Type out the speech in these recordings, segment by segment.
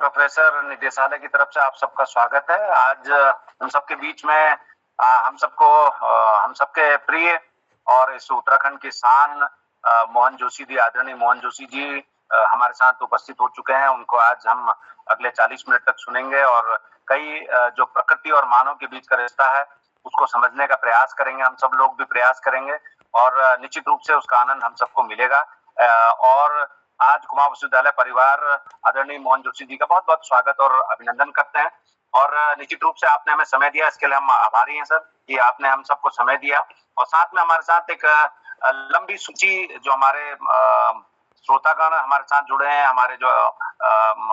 Professor निदेशालय की तरफ से आप सबका स्वागत है। आज हम सबके बीच में हम सबके प्रिय और इस उत्तराखंड की शान मोहन जोशी जी, आदरणीय मोहन जोशी जी हमारे साथ उपस्थित हो चुके हैं। उनको आज हम अगले 40 मिनट तक सुनेंगे और कई जो प्रकृति और मानव के बीच का रिश्ता है उसको समझने का प्रयास करेंगे। हम सब लोग भी प्रयास करेंगे और निश्चित रूप से उसका आनंद हम सबको मिलेगा। और आज कुमाऊं विश्वविद्यालय परिवार आदरणीय मोहन जोशी जी का बहुत बहुत स्वागत और अभिनंदन करते हैं। और निश्चित रूप से आपने हमें समय दिया, इसके लिए हम आभारी हैं सर कि आपने हम सबको समय दिया। और साथ में हमारे साथ एक लंबी सूची जो हमारे श्रोतागण हमारे साथ जुड़े हैं, हमारे जो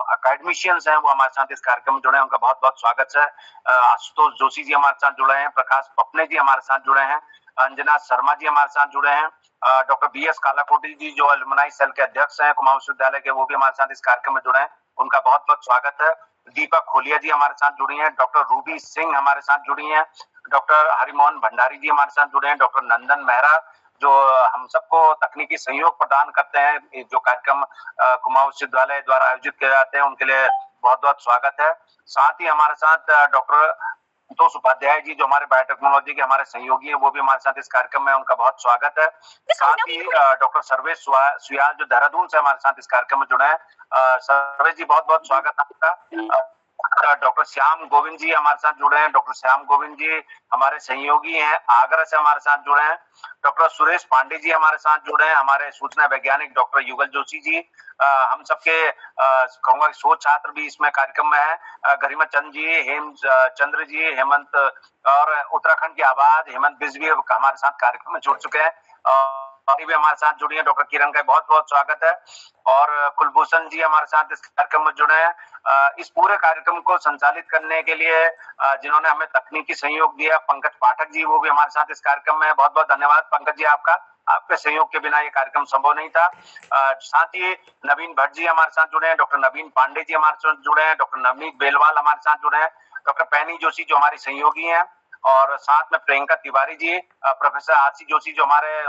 अकेडमिशियंस हैं वो हमारे साथ इस कार्यक्रम में जुड़े हैं, उनका बहुत बहुत स्वागत है। आशुतोष जोशी जी हमारे साथ जुड़े हैं, प्रकाश पपने जी हमारे साथ जुड़े हैं, अंजना शर्मा जी हमारे साथ जुड़े हैं, डॉक्टर BS कालाकोटी जी जो एलुमनाई सेल के अध्यक्ष हैं कुमाऊं विश्वविद्यालय के, वो भी हमारे साथ इस कार्यक्रम में जुड़े हैं, उनका बहुत बहुत स्वागत है। दीपक खोलिया जी हमारे साथ जुड़ी हैं, डॉक्टर रूबी सिंह हमारे साथ जुड़ी हैं, डॉक्टर हरिमोहन भंडारी जी हमारे साथ जुड़े हैं, डॉक्टर नंदन मेहरा जो हम सबको तकनीकी सहयोग प्रदान करते हैं। जो कार्यक्रम कुमाऊं विश्वविद्यालय द्वारा आयोजित किए जाते हैं उनके लिए बहुत बहुत स्वागत है। साथ ही हमारे साथ डॉक्टर संतोष उपाध्याय जी जो हमारे बायोटेक्नोलॉजी के हमारे सहयोगी हैं, वो भी हमारे साथ इस कार्यक्रम में, उनका बहुत स्वागत है। साथ ही डॉक्टर सर्वेश सुयाल जो देहरादून से हमारे साथ इस कार्यक्रम में जुड़े हैं। सर्वेश जी बहुत बहुत स्वागत है आपका। डॉक्टर श्याम गोविंद जी हमारे साथ जुड़े हैं, डॉक्टर श्याम गोविंद जी हमारे सहयोगी हैं, आगरा से हमारे साथ जुड़े हैं। डॉक्टर सुरेश पांडे जी हमारे साथ जुड़े हैं, हमारे सूचना वैज्ञानिक डॉक्टर युगल जोशी जी, हम सबके कहूंगा शोध छात्र भी इसमें कार्यक्रम में है। गरिमा चंद जी, हेम चंद्र जी, हेमंत और उत्तराखंड की आवाज हेमंत बिज भी हमारे साथ कार्यक्रम में जुड़ चुके हैं और भी हमारे साथ जुड़ी है। डॉक्टर किरण का बहुत बहुत स्वागत है। और कुलभूषण जी हमारे साथ इस कार्यक्रम में जुड़े हैं। इस पूरे कार्यक्रम को संचालित करने के लिए जिन्होंने हमें तकनीकी सहयोग दिया, पंकज पाठक जी, वो भी हमारे साथ इस कार्यक्रम में, बहुत बहुत धन्यवाद पंकज जी आपका। आपके सहयोग के बिना ये कार्यक्रम संभव नहीं था। साथ ही नवीन भट्ट जी हमारे साथ जुड़े हैं, डॉक्टर नवीन पांडे जी हमारे साथ जुड़े हैं, डॉक्टर नवनीत बेलवाल हमारे साथ जुड़े हैं, डॉक्टर पैनी जोशी जो हमारी सहयोगी हैं, और साथ में प्रियंका तिवारी जी, प्रोफेसर आरसी जोशी जो हमारे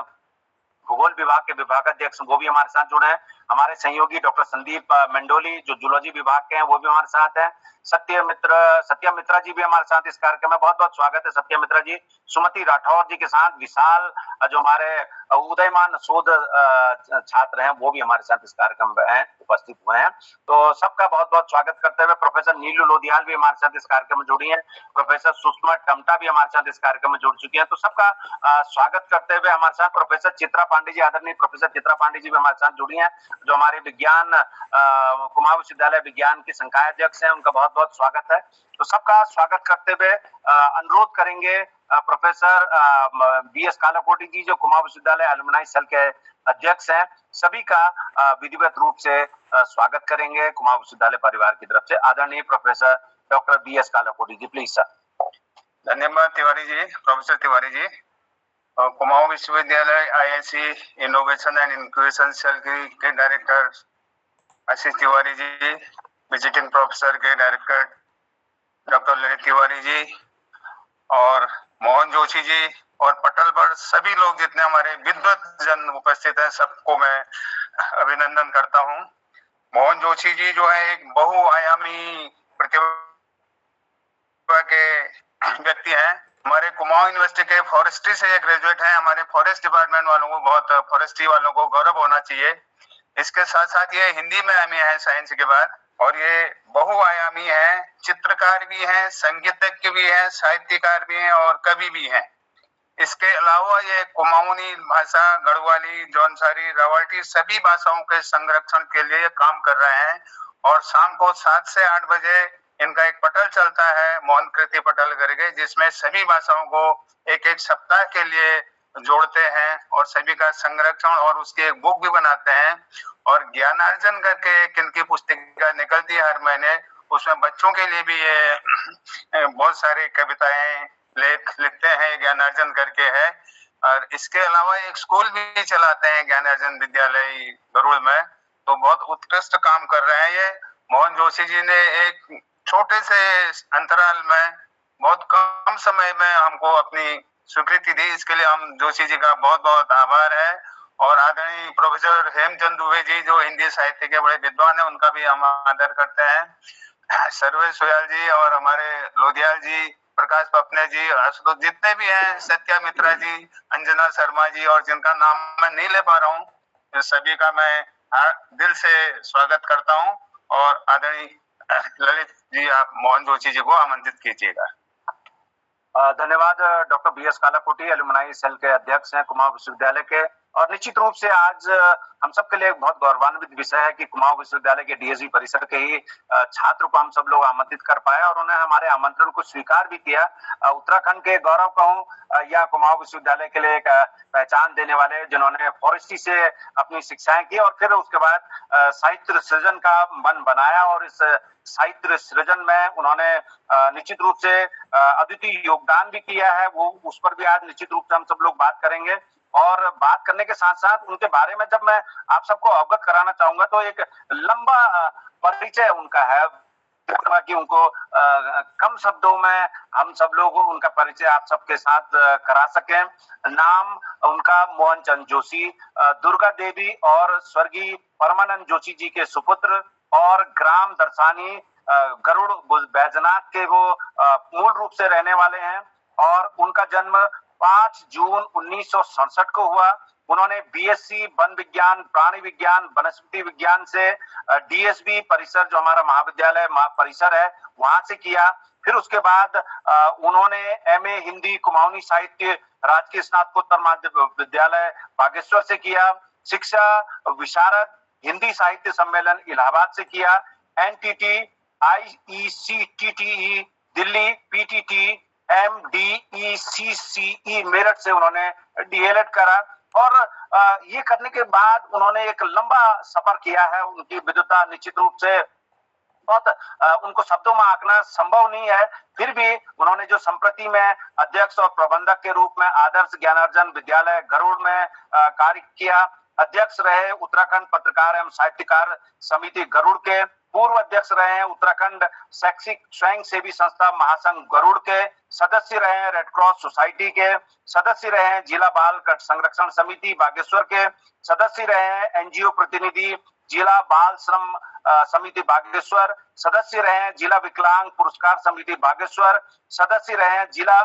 भूगोल विभाग के विभागाध्यक्ष, वो भी हमारे साथ जुड़े हैं। हमारे सहयोगी डॉक्टर संदीप मंडोली जो जूलॉजी विभाग के हैं, वो भी हमारे साथ हैं। सत्य मित्रा जी भी हमारे साथ इस कार्यक्रम में, बहुत बहुत स्वागत है सत्य मित्रा जी। सुमति राठौर जी के साथ विशाल जो हमारे उदयमान शोध छात्र हैं, वो भी हमारे साथ इस कार्यक्रम में उपस्थित हुए हैं। तो सबका बहुत बहुत स्वागत करते हुए प्रोफेसर नीलू लोधियाल भी हमारे साथ इस कार्यक्रम में जुड़ी है, प्रोफेसर सुषमा टमटा भी हमारे साथ इस कार्यक्रम में जुड़ चुकी है। तो सबका स्वागत करते हुए हमारे साथ प्रोफेसर चित्रा पांडे जी, आदरणीय प्रोफेसर चित्रा पांडे जी भी हमारे साथ जुड़ी हैं, जो हमारे विज्ञान कुमाऊं विश्वविद्यालय विज्ञान की संकाय अध्यक्ष हैं, उनका बहुत बहुत स्वागत है। तो सबका स्वागत करते हुए अनुरोध करेंगे प्रोफेसर BS कालाकोटी जी जो कुमाऊं विश्वविद्यालय एलुमनाई सेल के अध्यक्ष हैं, सभी का विधिवत रूप से स्वागत करेंगे कुमाऊं विश्वविद्यालय परिवार की तरफ से। आदरणीय professor doctor BS Kalakoti ji, please sir. धन्यवाद तिवारी जी, प्रोफेसर तिवारी जी। कुमाऊं विश्वविद्यालय IIC innovation and incubation cell के director Ashish Tiwari ji, visiting professor के डायरेक्टर डॉक्टर ललित तिवारी जी और मोहन जोशी जी और पटल पर सभी लोग जितने हमारे विद्वत जन उपस्थित हैं, सबको मैं अभिनंदन करता हूं। मोहन जोशी जी जो है एक बहुआयामी प्रतिभा के व्यक्ति हैं। हमारे कुमाऊं यूनिवर्सिटी के फॉरेस्ट्री से ग्रेजुएट हैं। हमारे फॉरेस्ट डिपार्टमेंट वालों को, बहुत फॉरेस्ट्री वालों को गौरव होना चाहिए। इसके साथ साथ ये हिंदी में MA है साइंस के बाद, और ये बहुआयामी है, चित्रकार भी हैं, संगीतज्ञ भी हैं, साहित्यकार भी हैं और कवि भी हैं। इसके अलावा ये कुमाऊनी भाषा, गढ़वाली, जौनसारी, रावटी सभी भाषाओं के संरक्षण के लिए काम कर रहे हैं। और शाम को 7 से 8 बजे इनका एक पटल चलता है, मोहन कृति पटल करके, जिसमें सभी भाषाओं को एक एक सप्ताह के लिए जोड़ते हैं और सभी का संरक्षण और उसकी एक बुक भी बनाते हैं। और ज्ञानार्जन करके एक इनकी पुस्तिका निकलती है हर महीने, उसमें बच्चों के लिए भी ये बहुत सारी कविताएं लेख लिखते हैं, ज्ञानार्जन करके है। और इसके अलावा एक स्कूल भी चलाते हैं, ज्ञानार्जन विद्यालय गरुड़ में। तो बहुत उत्कृष्ट काम कर रहे हैं ये। मोहन जोशी जी ने एक छोटे से अंतराल में बहुत कम समय में हमको अपनी स्वीकृति दी, इसके लिए हम जोशी जी का बहुत बहुत आभार है। और आदरणीय प्रोफेसर हेमचंद दुबे जी जो हिंदी साहित्य के बड़े विद्वान हैं, उनका भी हम आदर करते हैं। सर्वेश सुयाल जी और हमारे लोधियाल जी, प्रकाश पपने जी, आशुतोष, जितने भी हैं, सत्या मित्रा जी, अंजना शर्मा जी, और जिनका नाम मैं नहीं ले पा रहा हूँ, सभी का मैं दिल से स्वागत करता हूँ। और आदरणीय ललित जी, आप मोहन जोशी जी को आमंत्रित कीजिएगा। धन्यवाद। Doctor B S Kalakoti alumni cell के अध्यक्ष हैं कुमाऊं विश्वविद्यालय के, और निश्चित रूप से आज हम सबके लिए बहुत गौरवान्वित विषय है कि कुमाऊं विश्वविद्यालय के डीएसवी परिसर के ही छात्र को हम सब लोग आमंत्रित कर पाए और उन्होंने हमारे आमंत्रण को स्वीकार भी किया। उत्तराखंड के गौरव कहूं या कुमाऊं विश्वविद्यालय के लिए एक पहचान देने वाले, जिन्होंने फॉरेस्ट्री से अपनी शिक्षाएं की और फिर उसके बाद साहित्य सृजन का मन बनाया, और इस साहित्य सृजन में उन्होंने निश्चित रूप से अद्वितीय योगदान भी किया है। वो उस पर भी आज निश्चित रूप से हम सब लोग बात करेंगे। और बात करने के साथ साथ उनके बारे में जब मैं आप सबको अवगत कराना चाहूंगा तो एक लंबा परिचय उनका है कि उनको कम शब्दों में हम सब लोग उनका परिचय आप सबके साथ करा सकें। नाम उनका मोहन चंद जोशी, दुर्गा देवी और स्वर्गीय परमानंद जोशी जी के सुपुत्र, और ग्राम दर्शानी गरुड़ बैजनाथ के वो मूल रूप से रहने वाले हैं। और उनका जन्म 5 जून 1967 को हुआ। उन्होंने बीएससी वन विज्ञान, प्राणी विज्ञान, वनस्पति विज्ञान से डीएसबी परिसर, जो हमारा महाविद्यालय परिसर है, वहां से किया। फिर उसके बाद उन्होंने एमए हिंदी कुमाऊनी साहित्य राजकीय स्नातकोत्तर माध्यमिक विद्यालय बागेश्वर से किया। शिक्षा विशारद हिंदी साहित्य सम्मेलन इलाहाबाद से किया। एनटीटी, आईईसीटीटीई दिल्ली, पीटीटी, एमडीईसीसीई मेरठ से उन्होंने डीएलएड करा। और ये करने के बाद उन्होंने एक लंबा सफर किया है। उनकी विद्वता निश्चित रूप से बहुत उनको शब्दों में आंकना संभव नहीं है। फिर भी उन्होंने जो संप्रति में अध्यक्ष और प्रबंधक के रूप में आदर्श ज्ञानार्जन विद्यालय गरुड़ में कार्य किया, अध्यक्ष रहे उत्तराखंड पत्रकार एवं साहित्यकार समिति गरुड़ के, पूर्व अध्यक्ष रहे हैं उत्तराखंड शैक्षिक स्वयं सेवी संस्था महासंघ गरुड़ के, सदस्य रहे हैं रेड क्रॉस सोसाइटी के, सदस्य रहे हैं जिला बाल संरक्षण समिति बागेश्वर के, सदस्य रहे हैं एनजीओ प्रतिनिधि जिला बाल श्रम समिति बागेश्वर, सदस्य रहे हैं जिला विकलांग पुरस्कार समिति बागेश्वर, सदस्य रहे हैं जिला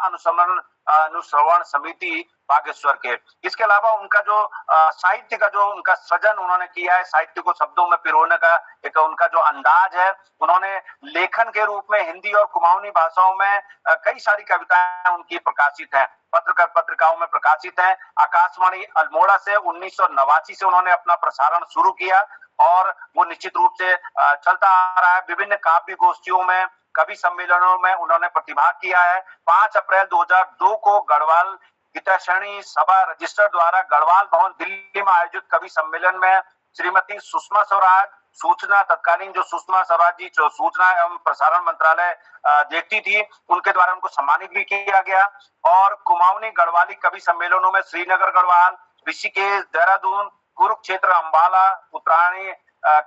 अनुश्रवण समिति बागेश्वर के। इसके अलावा उनका जो साहित्य का जो उनका सृजन उन्होंने किया है, साहित्य को शब्दों में पिरोने का एक उनका जो अंदाज है, उन्होंने लेखन के रूप में हिंदी और कुमाऊनी भाषाओं में कई सारी कविताएं उनकी प्रकाशित हैं, पत्रिकाओं में प्रकाशित हैं। आकाशवाणी अल्मोड़ा से 1989 से उन्होंने अपना प्रसारण शुरू किया और वो निश्चित रूप से चलता आ रहा है। विभिन्न काव्य गोष्ठियों में, कवि सम्मेलनों में उन्होंने प्रतिभाग किया है। 5 अप्रैल 2002 को गढ़वाल गीताश्रेणी सभा रजिस्टर द्वारा गढ़वाल भवन दिल्ली में आयोजित कवि सम्मेलन में श्रीमती सुषमा स्वराज, सूचना तत्कालीन जो सुषमा स्वराज जी जो सूचना एवं प्रसारण मंत्रालय देखती थी, उनके द्वारा उनको सम्मानित भी किया गया। और कुमाऊनी गढ़वाली कवि सम्मेलनों में श्रीनगर गढ़वाल, ऋषिकेश, देहरादून, कुरुक्षेत्र, अंबाला, उत्तरायणी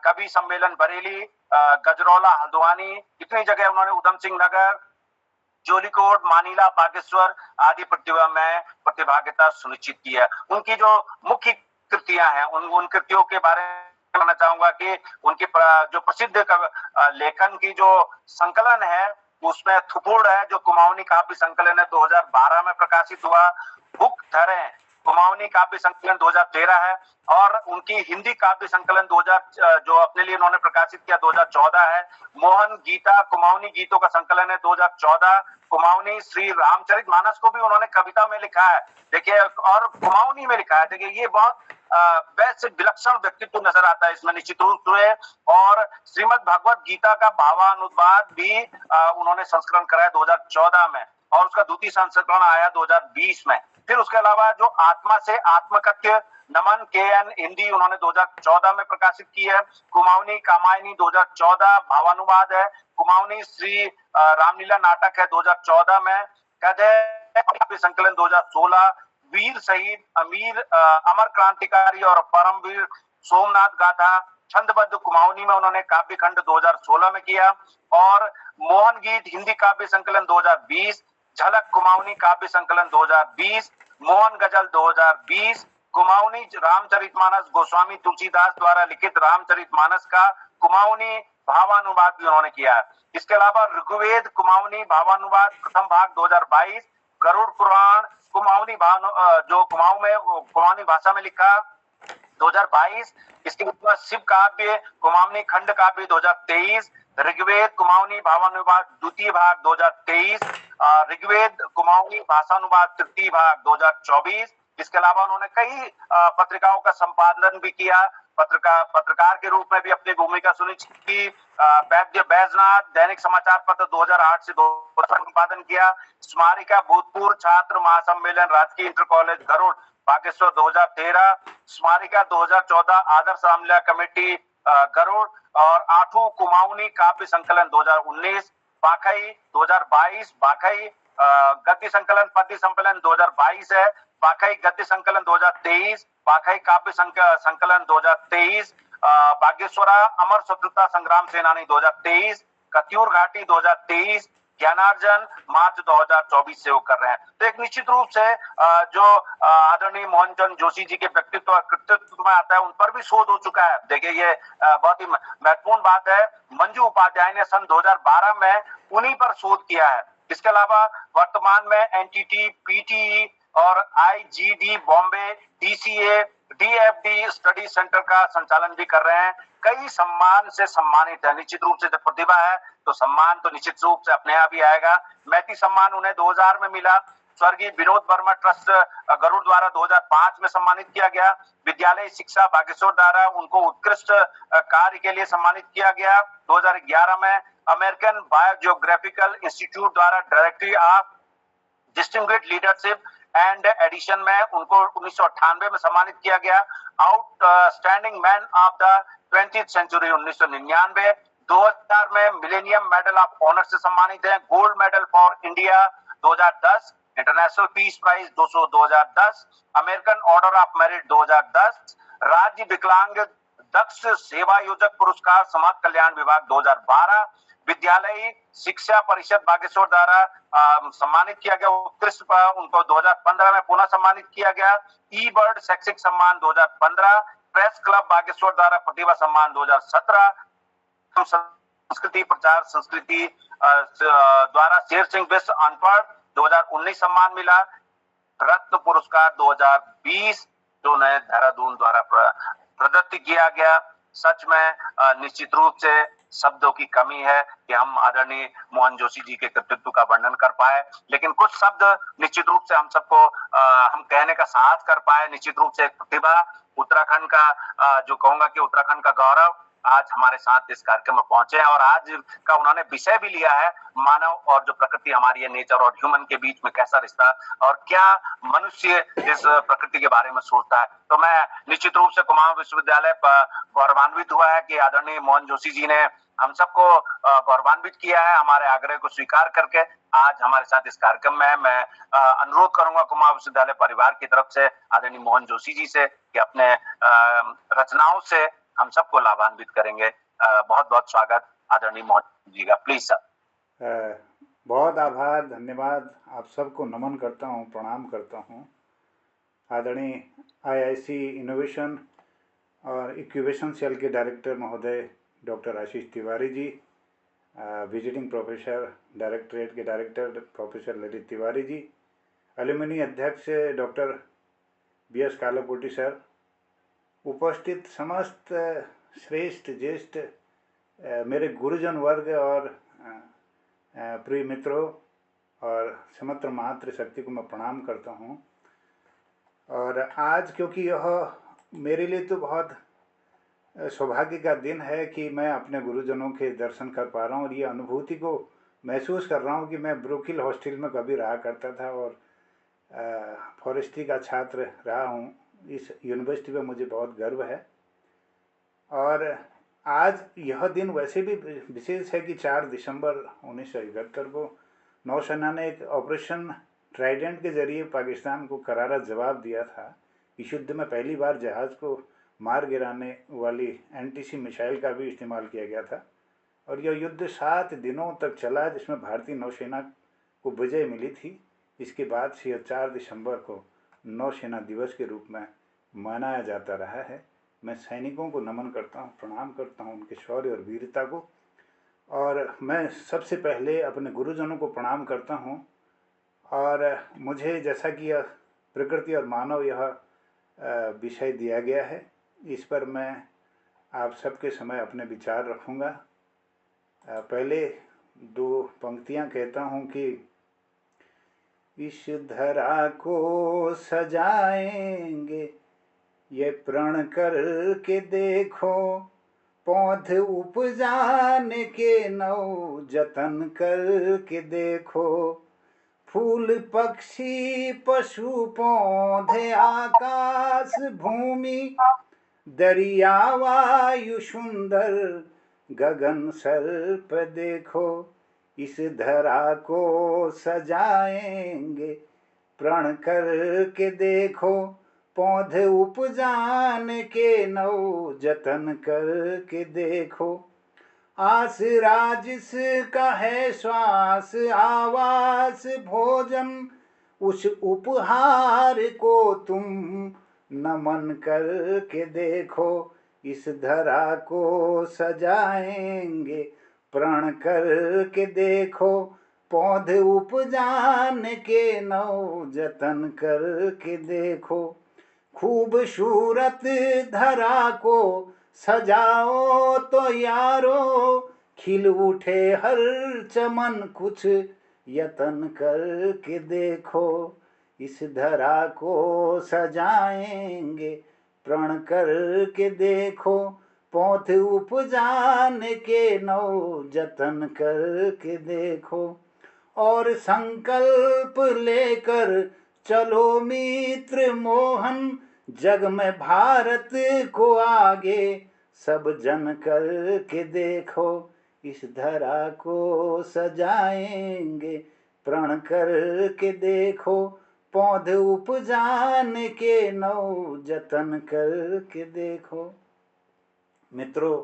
कवि सम्मेलन बरेली, गजरौला, हल्द्वानी, इतनी जगह उन्होंने उधम सिंह नगर, जोलीकोट, मानीला, बागेश्वर आदि प्रतिभागिता सुनिश्चित की है। उनकी जो मुख्य कृतियां हैं उन कृतियों के बारे में कहना चाहूंगा कि उनकी जो प्रसिद्ध लेखन की जो संकलन है उसमें थुपुड़ है, जो कुमाऊनी काव्य संकलन है 2012 में प्रकाशित हुआ। बुक थरे कुमाऊनी काव्य संकलन 2013 है, और उनकी हिंदी काव्य संकलन 2000 जो अपने लिए उन्होंने प्रकाशित किया 2014 है। मोहन गीता कुमाऊनी गीतों का संकलन है 2014। कुमाऊनी श्री रामचरितमानस को भी उन्होंने कविता में लिखा है, देखिए, और कुमाऊनी में लिखा है। देखिए, ये बहुत वैसे विलक्षण व्यक्तित्व नजर आता है इसमें निश्चित रूप से। और श्रीमद् भगवत गीता का भावानुवाद भी उन्होंने संस्करण कराया 2014 में, और उसका द्वितीय संस्करण आया 2020 में। फिर उसके अलावा जो आत्मा से आत्मकथ्य नमन केएन हिंदी उन्होंने 2014 में प्रकाशित की है। कुमाऊनी कामायनी 2014 भावानुवाद है। कुमाऊनी श्री रामलीला नाटक है 2014 में। कदे संकलन 2016, वीर शहीद अमर क्रांतिकारी और परमवीर सोमनाथ गाथा छंदबद्ध कुमाऊनी में उन्होंने काव्य खंड 2016 में किया। और मोहन गीत हिंदी काव्य संकलन 2020, झलक कुमाऊनी काव्य संकलन 2020, मोहन गजल 2020, कुमाऊनी रामचरितमानस गोस्वामी तुलसीदास द्वारा लिखित रामचरितमानस का कुमाऊनी भावानुवाद भी उन्होंने किया है। इसके अलावा ऋग्वेद कुमाऊनी भावानुवाद प्रथम भाग 2022, गरुड़ पुराण कुमाऊनी जो कुमाऊं में कुमाऊनी भाषा में लिखा 2022, इसके ऊपर शिव काव्य कुमाऊनी खंड काव्य 2023, ऋग्वेद कुमाऊनी भावानुवाद द्वितीय भाग 2023, ऋग्वेद कुमाऊनी भाषानुवाद तृतीय भाग 2024। इसके अलावा उन्होंने कई पत्रिकाओं का संपादन भी किया, पत्रकार के रूप में भी अपनी भूमिका सुनिश्चित की। वैद्य बैजनाथ दैनिक समाचार पत्र 2008 से 2000 संपादन किया। स्मारिका भूतपूर्व छात्र महासम्मेलन राजकीय इंटर कॉलेज गरुड़ बागेश्वर 2013, स्मारिका 2014 आदर्श रामलीला कमेटी गरुड़, और आठू कुमाऊनी काव्य संकलन 2019, बाखई 2022, बाखई गद्य संकलन पद्य संकलन 2022 है, बाखई गद्य संकलन 2023, बाखई काव्य संकलन 2023, बागेश्वरा अमर स्वतंत्रता संग्राम सेनानी 2023, कत्यूर घाटी 2023, ज्ञानार्जन मार्च 2024 से वो कर रहे हैं। तो एक निश्चित रूप से जो आदरणीय मोहनचंद जोशी जी के व्यक्तित्व और कृतित्व में आता है, उन पर भी शोध हो चुका है। देखिए ये बहुत ही महत्वपूर्ण बात है। मंजू उपाध्याय ने सन 2012 में उन्हीं पर शोध किया है। इसके अलावा वर्तमान में एनटीटी, पीटीई और IgD Bombay, DCA, DFD study centre का संचालन भी कर रहे हैं। कई सम्मान से सम्मानित है। निश्चित रूप से जब प्रतिभा है तो सम्मान तो निश्चित रूप से अपने आप ही आएगा। मैती सम्मान उन्हें 2000 में मिला। स्वर्गीय विनोद वर्मा ट्रस्ट गरुड़ द्वारा 2005 में सम्मानित किया गया। विद्यालय शिक्षा बागेश्वर द्वारा उनको उत्कृष्ट कार्य के लिए सम्मानित किया गया। 2011 में अमेरिकन बायोजियोग्राफिकल इंस्टीट्यूट द्वारा directory of distinguished leadership and edition में उनको 1998 में सम्मानित किया गया। Outstanding man of the 20th century 1999। 2000 में मिलेनियम मेडल ऑफ ऑनर से सम्मानित है। Gold medal for India 2010, international peace prize 200 2010, American order of merit 2010, राज्य विकलांग दक्ष सेवा योजक पुरस्कार समाज कल्याण विभाग 2012, विद्यालय शिक्षा परिषद बागेश्वर द्वारा सम्मानित किया गया उत्कृष्ट, उनको 2015 में पुनः सम्मानित किया गया। ई बर्ड शैक्षिक सम्मान 2015, प्रेस क्लब बागेश्वर द्वारा प्रतिभा सम्मान 2017, संस्कृति प्रचार संस्कृति द्वारा शेर सिंह विश्व अनपढ़ 2019 सम्मान मिला। रत्न पुरस्कार 2020 जो नए देहरादून द्वारा प्रदत्त किया गया। सच में निश्चित रूप से शब्दों की कमी है कि हम आदरणीय मोहन जोशी जी के कृतित्व का वर्णन कर पाए, लेकिन कुछ शब्द निश्चित रूप से हम सबको हम कहने का साहस कर पाए। निश्चित रूप से एक प्रतिभा, उत्तराखंड का जो कहूंगा कि उत्तराखंड का गौरव आज हमारे साथ इस कार्यक्रम में पहुंचे हैं, और आज का उन्होंने विषय भी लिया है मानव और जो प्रकृति हमारी है, नेचर और ह्यूमन के बीच में कैसा रिश्ता और क्या मनुष्य इस प्रकृति के बारे में सोचता है। तो मैं निश्चित रूप से कुमाऊं विश्वविद्यालय पर गौरवान्वित हुआ है कि आदरणीय मोहन जोशी जी ने हम सबको गौरवान्वित किया है, हमारे आग्रह को स्वीकार करके आज हमारे साथ इस कार्यक्रम में है। मैं अनुरोध करूंगा कुमाऊं विश्वविद्यालय परिवार की तरफ से आदरणीय मोहन जोशी जी से कि अपने रचनाओं से हम सबको लाभान्वित करेंगे। बहुत बहुत स्वागत आदरणीय मोहन जी का। Please sir. बहुत आभार, धन्यवाद। आप सबको नमन करता हूँ, प्रणाम करता हूँ। आदरणीय आईआईसी इनोवेशन और इंक्यूबेशन सेल के डायरेक्टर महोदय डॉक्टर आशीष Tiwari ji, visiting professor directorate के डायरेक्टर प्रोफेसर ललित तिवारी जी, एलुमनी अध्यक्ष डॉक्टर BS कालापुटी सर, उपस्थित समस्त श्रेष्ठ ज्येष्ठ मेरे गुरुजन वर्ग और प्रिय मित्रों और समत्र मात्र शक्ति को मैं प्रणाम करता हूँ। और आज क्योंकि यह मेरे लिए तो बहुत सौभाग्य का दिन है कि मैं अपने गुरुजनों के दर्शन कर पा रहा हूँ, और ये अनुभूति को महसूस कर रहा हूँ कि मैं ब्रोकिल हॉस्टल में कभी रहा करता था और फॉरेस्ट्री का छात्र रहा हूँ। इस यूनिवर्सिटी पे मुझे बहुत गर्व है। और आज यह दिन वैसे भी विशेष है कि 4 दिसंबर 1971 को नौसेना ने एक ऑपरेशन ट्राइडेंट के जरिए पाकिस्तान को करारा जवाब दिया था। इस युद्ध में पहली बार जहाज़ को मार गिराने वाली एंटीसी मिसाइल का भी इस्तेमाल किया गया था, और यह युद्ध 7 दिनों तक चला, जिसमें भारतीय नौसेना को विजय मिली थी। इसके बाद से 4 दिसंबर को नौसेना दिवस के रूप में मनाया जाता रहा है। मैं सैनिकों को नमन करता हूँ, प्रणाम करता हूँ उनके शौर्य और वीरता को। और मैं सबसे पहले अपने गुरुजनों को प्रणाम करता हूँ। और मुझे जैसा कि यह प्रकृति और मानव यह विषय दिया गया है, इस पर मैं आप सबके समय अपने विचार रखूँगा। पहले दो पंक्तियाँ कहता हूँ कि इस धरा को सजाएंगे ये प्रण कर के देखो, पौध उपजाने के नौ जतन कर के देखो, फूल पक्षी पशु पौधे आकाश भूमि, दरिया वायु सुंदर गगन सर्प देखो, इस धरा को सजाएंगे प्रण कर के देखो, पौध उपजान के नौ जतन कर के देखो, आस राजिस का है श्वास आवास भोजन, उस उपहार को तुम नमन कर के देखो, इस धरा को सजाएंगे प्रण कर के देखो, पौध उपजान के नौ जतन कर के देखो, खूबसूरत धरा को सजाओ तो यारो, खिल उठे हर चमन कुछ यतन कर के देखो, इस धरा को सजाएंगे प्रण कर के देखो, पौध उपजान के नौ जतन कर के देखो, और संकल्प लेकर चलो मित्र मोहन, जग में भारत को आगे सब जन कर के देखो, इस धरा को सजाएंगे प्रण कर के देखो, पौध उपजान के नौ जतन कर के देखो। मित्रों,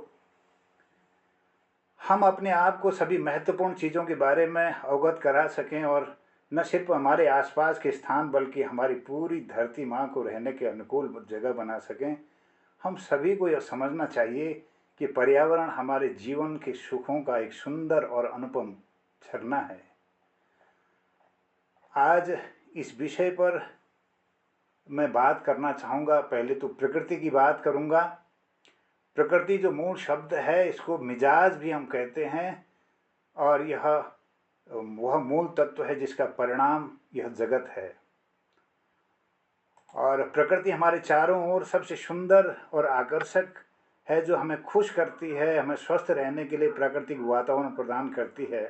हम अपने आप को सभी महत्वपूर्ण चीज़ों के बारे में अवगत करा सकें और न सिर्फ हमारे आसपास के स्थान बल्कि हमारी पूरी धरती माँ को रहने के अनुकूल जगह बना सकें, हम सभी को यह समझना चाहिए कि पर्यावरण हमारे जीवन के सुखों का एक सुंदर और अनुपम झरना है। आज इस विषय पर मैं बात करना चाहूँगा। पहले तो प्रकृति की बात करूँगा। प्रकृति जो मूल शब्द है, इसको मिजाज भी हम कहते हैं, और यह वह मूल तत्व है जिसका परिणाम यह जगत है। और प्रकृति हमारे चारों ओर सबसे सुंदर और आकर्षक है, जो हमें खुश करती है, हमें स्वस्थ रहने के लिए प्राकृतिक वातावरण प्रदान करती है।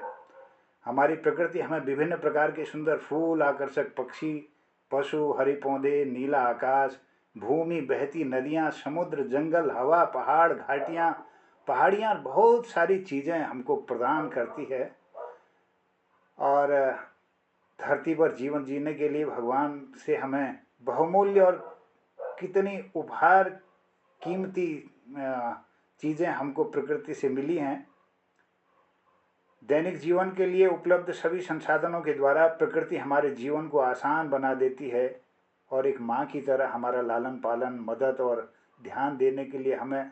हमारी प्रकृति हमें विभिन्न प्रकार के सुंदर फूल, आकर्षक पक्षी, पशु, हरे पौधे, नीला आकाश, भूमि, बहती नदियाँ, समुद्र, जंगल, हवा, पहाड़, घाटियाँ, पहाड़ियाँ, बहुत सारी चीज़ें हमको प्रदान करती है। और धरती पर जीवन जीने के लिए भगवान से हमें बहुमूल्य और कितनी उपहार कीमती चीज़ें हमको प्रकृति से मिली हैं। दैनिक जीवन के लिए उपलब्ध सभी संसाधनों के द्वारा प्रकृति हमारे जीवन को आसान बना देती है और एक माँ की तरह हमारा लालन पालन, मदद और ध्यान देने के लिए हमें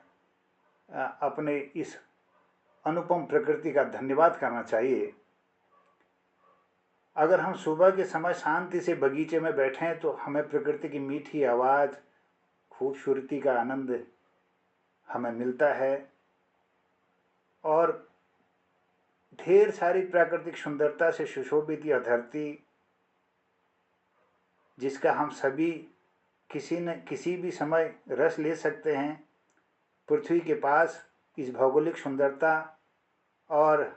अपने इस अनुपम प्रकृति का धन्यवाद करना चाहिए। अगर हम सुबह के समय शांति से बगीचे में बैठें तो हमें प्रकृति की मीठी आवाज़, खूबसूरती का आनंद हमें मिलता है और ढेर सारी प्राकृतिक सुंदरता से सुशोभित यह धरती, जिसका हम सभी किसी न किसी भी समय रस ले सकते हैं, पृथ्वी के पास इस भौगोलिक सुंदरता और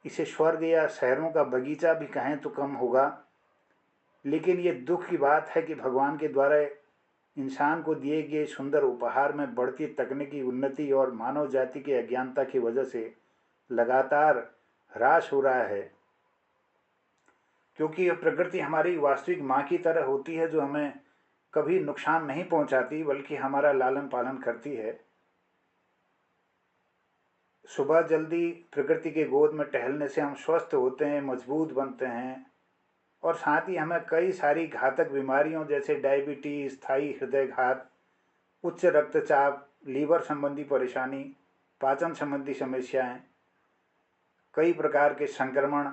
इसे स्वर्ग या शहरों का बगीचा भी कहें तो कम होगा। लेकिन ये दुख की बात है कि भगवान के द्वारा इंसान को दिए गए सुंदर उपहार में बढ़ती तकनीकी उन्नति और मानव जाति की अज्ञानता की वजह से लगातार ह्रास हो रहा है। क्योंकि यह प्रकृति हमारी वास्तविक माँ की तरह होती है, जो हमें कभी नुकसान नहीं पहुंचाती बल्कि हमारा लालन पालन करती है। सुबह जल्दी प्रकृति के गोद में टहलने से हम स्वस्थ होते हैं, मजबूत बनते हैं और साथ ही हमें कई सारी घातक बीमारियों जैसे डायबिटीज, स्थायी हृदयघात, उच्च रक्तचाप, लीवर संबंधी परेशानी, पाचन संबंधी समस्याएं, कई प्रकार के संक्रमण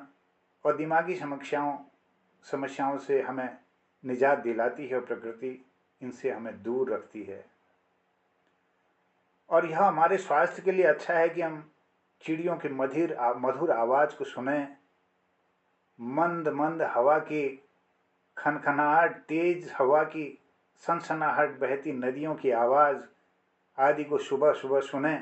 और दिमागी समस्याओं से हमें निजात दिलाती है और प्रकृति इनसे हमें दूर रखती है। और यह हमारे स्वास्थ्य के लिए अच्छा है कि हम चिड़ियों की मधुर आवाज़ को सुने, मंद मंद हवा की खनखनाहट, तेज हवा की सनसनाहट, बहती नदियों की आवाज़ आदि को सुबह सुबह सुने।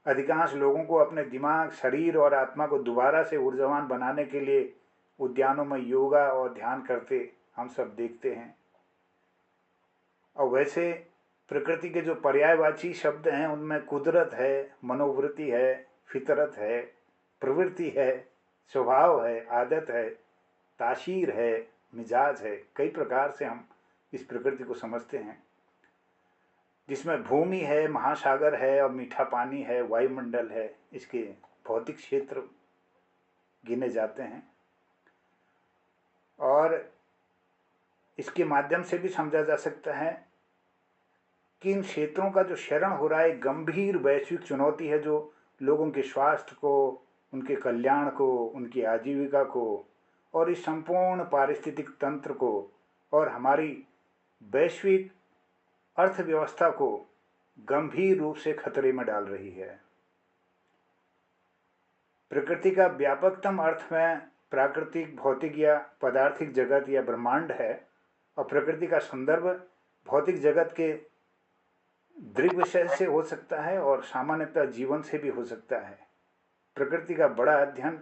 अधिकांश लोगों को अपने दिमाग, शरीर और आत्मा को दोबारा से ऊर्जावान बनाने के लिए उद्यानों में योगा और ध्यान करते हम सब देखते हैं। और वैसे प्रकृति के जो पर्यायवाची शब्द हैं उनमें कुदरत है, मनोवृत्ति है, फितरत है, प्रवृत्ति है, स्वभाव है, आदत है, तासीर है, मिजाज है। कई प्रकार से हम इस प्रकृति को समझते हैं, जिसमें भूमि है, महासागर है और मीठा पानी है, वायुमंडल है। इसके भौतिक क्षेत्र गिने जाते हैं और इसके माध्यम से भी समझा जा सकता है कि इन क्षेत्रों का जो क्षरण हो रहा है गंभीर वैश्विक चुनौती है, जो लोगों के स्वास्थ्य को, उनके कल्याण को, उनकी आजीविका को और इस संपूर्ण पारिस्थितिक तंत्र को और हमारी वैश्विक अर्थव्यवस्था को गंभीर रूप से खतरे में डाल रही है। प्रकृति का व्यापकतम अर्थ में प्राकृतिक, भौतिक या पदार्थिक जगत या ब्रह्मांड है और प्रकृति का संदर्भ भौतिक जगत के दृग्विषय से हो सकता है और सामान्यतः जीवन से भी हो सकता है। प्रकृति का बड़ा अध्ययन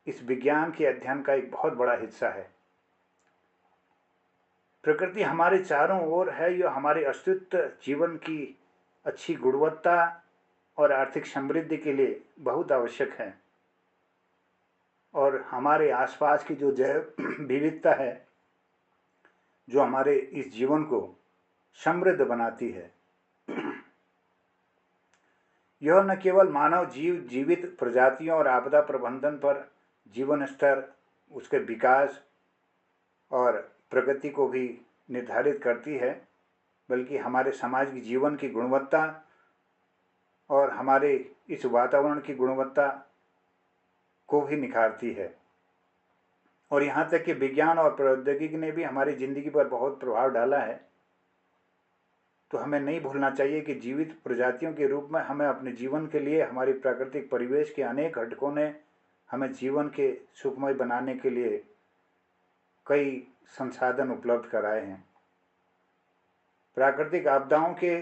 इस विज्ञान के अध्ययन का एक बहुत बड़ा हिस्सा है। प्रकृति हमारे चारों ओर है, यह हमारे अस्तित्व, जीवन की अच्छी गुणवत्ता और आर्थिक समृद्धि के लिए बहुत आवश्यक है। और हमारे आसपास की जो जैव विविधता है, जो हमारे इस जीवन को समृद्ध बनाती है, यह न केवल मानव जीवित प्रजातियों और आपदा प्रबंधन पर जीवन स्तर, उसके विकास और प्रगति को भी निर्धारित करती है, बल्कि हमारे समाज की जीवन की गुणवत्ता और हमारे इस वातावरण की गुणवत्ता को भी निखारती है। और यहाँ तक कि विज्ञान और प्रौद्योगिकी ने भी हमारी ज़िंदगी पर बहुत प्रभाव डाला है। तो हमें नहीं भूलना चाहिए कि जीवित प्रजातियों के रूप में हमें अपने जीवन के लिए हमारी प्राकृतिक परिवेश के अनेक घटकों ने हमें जीवन के सुखमय बनाने के लिए कई संसाधन उपलब्ध कराए हैं। प्राकृतिक आपदाओं के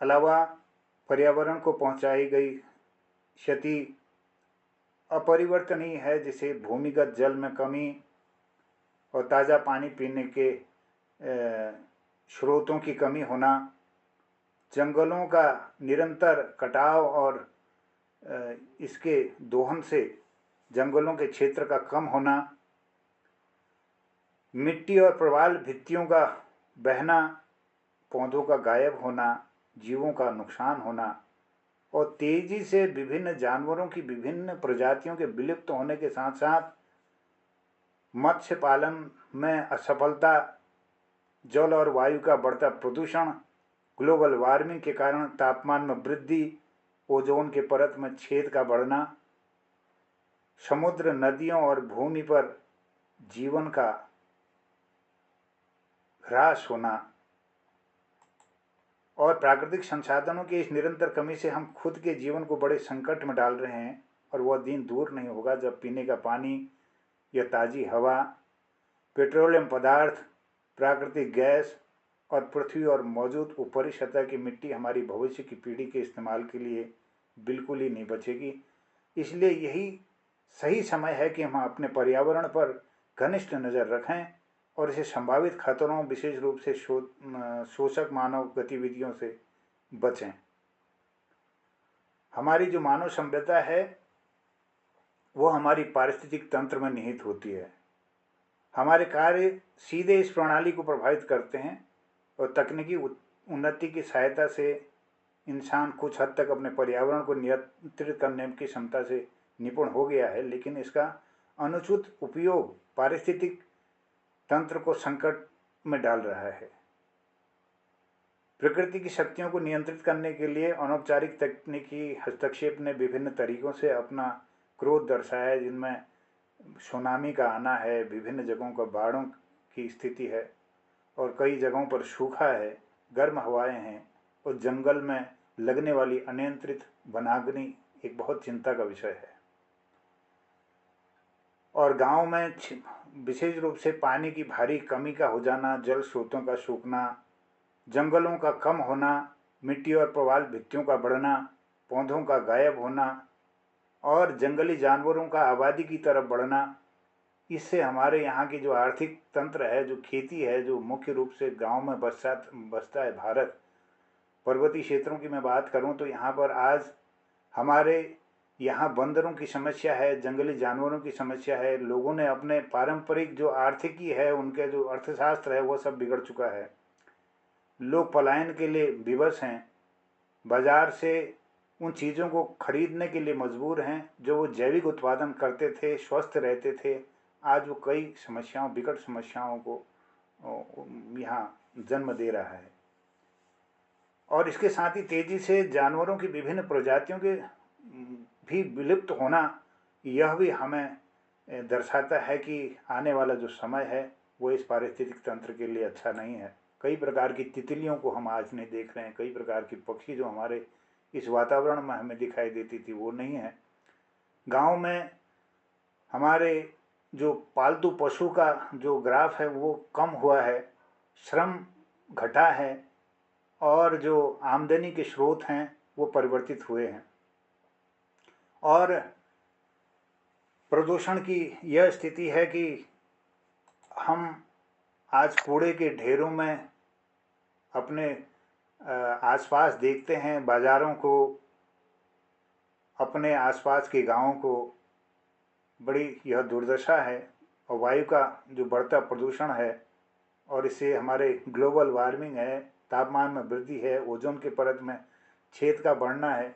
अलावा पर्यावरण को पहुंचाई गई क्षति अपरिवर्तनीय है, जैसे भूमिगत जल में कमी और ताज़ा पानी पीने के स्रोतों की कमी होना, जंगलों का निरंतर कटाव और इसके दोहन से जंगलों के क्षेत्र का कम होना, मिट्टी और प्रवाल भित्तियों का बहना, पौधों का गायब होना, जीवों का नुकसान होना और तेजी से विभिन्न जानवरों की विभिन्न प्रजातियों के विलुप्त होने के साथ साथ मत्स्य पालन में असफलता, जल और वायु का बढ़ता प्रदूषण, ग्लोबल वार्मिंग के कारण तापमान में वृद्धि, ओजोन के परत में छेद का बढ़ना, समुद्र, नदियों और भूमि पर जीवन का ह्रास होना और प्राकृतिक संसाधनों की इस निरंतर कमी से हम खुद के जीवन को बड़े संकट में डाल रहे हैं। और वह दिन दूर नहीं होगा जब पीने का पानी या ताज़ी हवा, पेट्रोलियम पदार्थ, प्राकृतिक गैस और पृथ्वी और मौजूद ऊपरी सतह की मिट्टी हमारी भविष्य की पीढ़ी के इस्तेमाल के लिए बिल्कुल ही नहीं बचेगी। इसलिए यही सही समय है कि हम अपने पर्यावरण पर घनिष्ठ नज़र रखें और इसे संभावित खतरों, विशेष रूप से शोषक मानव गतिविधियों से बचें। हमारी जो मानव सभ्यता है वो हमारी पारिस्थितिक तंत्र में निहित होती है। हमारे कार्य सीधे इस प्रणाली को प्रभावित करते हैं और तकनीकी उन्नति की सहायता से इंसान कुछ हद तक अपने पर्यावरण को नियंत्रित करने की क्षमता से निपुण हो गया है, लेकिन इसका अनुचित उपयोग पारिस्थितिक तंत्र को संकट में डाल रहा है। प्रकृति की शक्तियों को नियंत्रित करने के लिए अनौपचारिक तकनीकी हस्तक्षेप ने विभिन्न तरीकों से अपना क्रोध दर्शाया है, जिनमें सुनामी का आना है, विभिन्न जगहों पर बाढ़ों की स्थिति है और कई जगहों पर सूखा है, गर्म हवाएं हैं और जंगल में लगने वाली अनियंत्रित वनाग्नि एक बहुत चिंता का विषय है। और गांव में विशेष रूप से पानी की भारी कमी का हो जाना, जल स्रोतों का सूखना, जंगलों का कम होना, मिट्टी और प्रवाल भित्तियों का बढ़ना, पौधों का गायब होना और जंगली जानवरों का आबादी की तरफ बढ़ना, इससे हमारे यहाँ की जो आर्थिक तंत्र है, जो खेती है, जो मुख्य रूप से गांव में बसता है भारत, पर्वतीय क्षेत्रों की मैं बात करूं तो यहाँ पर आज हमारे यहाँ बंदरों की समस्या है, जंगली जानवरों की समस्या है। लोगों ने अपने पारंपरिक जो आर्थिकी है, उनके जो अर्थशास्त्र है, वो सब बिगड़ चुका है। लोग पलायन के लिए विवश हैं, बाजार से उन चीज़ों को खरीदने के लिए मजबूर हैं जो वो जैविक उत्पादन करते थे, स्वस्थ रहते थे। आज वो कई समस्याओं, विकट समस्याओं को यहाँ जन्म दे रहा है। और इसके साथ ही तेजी से जानवरों की विभिन्न प्रजातियों के भी विलुप्त होना, यह भी हमें दर्शाता है कि आने वाला जो समय है वो इस पारिस्थितिक तंत्र के लिए अच्छा नहीं है। कई प्रकार की तितलियों को हम आज नहीं देख रहे हैं, कई प्रकार की पक्षी जो हमारे इस वातावरण में हमें दिखाई देती थी वो नहीं है। गांव में हमारे जो पालतू पशु का जो ग्राफ है वो कम हुआ है, श्रम घटा है और जो आमदनी के स्रोत हैं वो परिवर्तित हुए हैं। और प्रदूषण की यह स्थिति है कि हम आज कूड़े के ढेरों में अपने आसपास देखते हैं, बाज़ारों को, अपने आसपास के गांवों को। बड़ी यह दुर्दशा है। और वायु का जो बढ़ता प्रदूषण है और इससे हमारे ग्लोबल वार्मिंग है, तापमान में वृद्धि है, ओजोन के परत में छेद का बढ़ना है,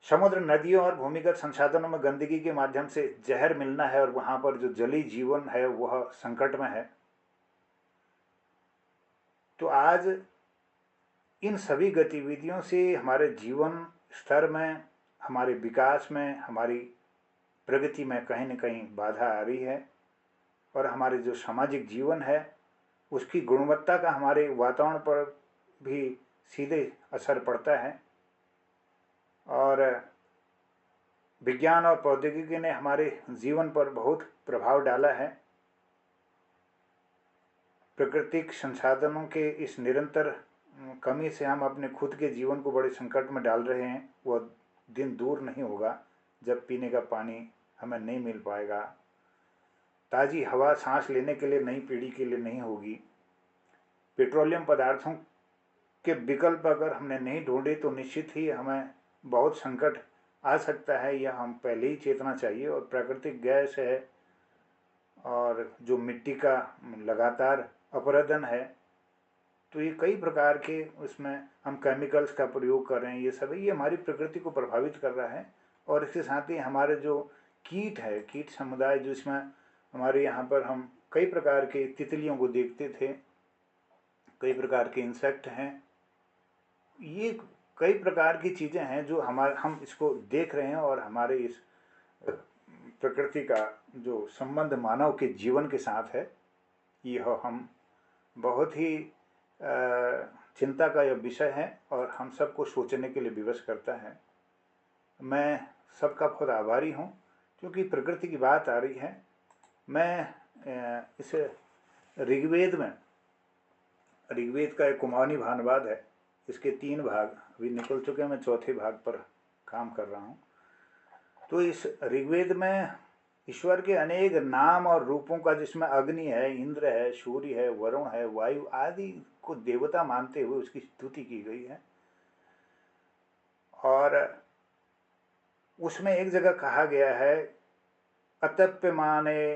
समुद्र, नदियों और भूमिगत संसाधनों में गंदगी के माध्यम से जहर मिलना है और वहाँ पर जो जलीय जीवन है वह संकट में है। तो आज इन सभी गतिविधियों से हमारे जीवन स्तर में, हमारे विकास में, हमारी प्रगति में कहीं न कहीं बाधा आ रही है और हमारे जो सामाजिक जीवन है उसकी गुणवत्ता का हमारे वातावरण पर भी सीधे असर पड़ता है। और विज्ञान और प्रौद्योगिकी ने हमारे जीवन पर बहुत प्रभाव डाला है। प्राकृतिक संसाधनों के इस निरंतर कमी से हम अपने खुद के जीवन को बड़े संकट में डाल रहे हैं। वह दिन दूर नहीं होगा जब पीने का पानी हमें नहीं मिल पाएगा, ताज़ी हवा सांस लेने के लिए नई पीढ़ी के लिए नहीं होगी। पेट्रोलियम पदार्थों के विकल्प अगर हमने नहीं ढूंढे तो निश्चित ही हमें बहुत संकट आ सकता है, यह हम पहले ही चेतना चाहिए। और प्राकृतिक गैस है और जो मिट्टी का लगातार अपरदन है, तो ये कई प्रकार के उसमें हम केमिकल्स का प्रयोग कर रहे हैं, ये सभी ये हमारी प्रकृति को प्रभावित कर रहा है। और इसके साथ ही हमारे जो कीट है, कीट समुदाय, जो इसमें हमारे यहाँ पर हम कई प्रकार के तितलियों को देखते थे, कई प्रकार के इंसेक्ट हैं, ये कई प्रकार की चीज़ें हैं जो हम इसको देख रहे हैं। और हमारे इस प्रकृति का जो संबंध मानव के जीवन के साथ है, यह हम बहुत ही चिंता का यह विषय है और हम सबको सोचने के लिए विवश करता है। मैं सबका बहुत आभारी हूँ क्योंकि प्रकृति की बात आ रही है। मैं इस ऋग्वेद का एक कुमाऊनी भानवाद है, इसके 3 भाग अभी निकल चुके हैं, मैं चौथे भाग पर काम कर रहा हूँ। तो इस ऋग्वेद में ईश्वर के अनेक नाम और रूपों का, जिसमें अग्नि है, इंद्र है, सूर्य है, वरुण है, वायु आदि को देवता मानते हुए उसकी स्तुति की गई है। और उसमें एक जगह कहा गया है, अतप्यमाने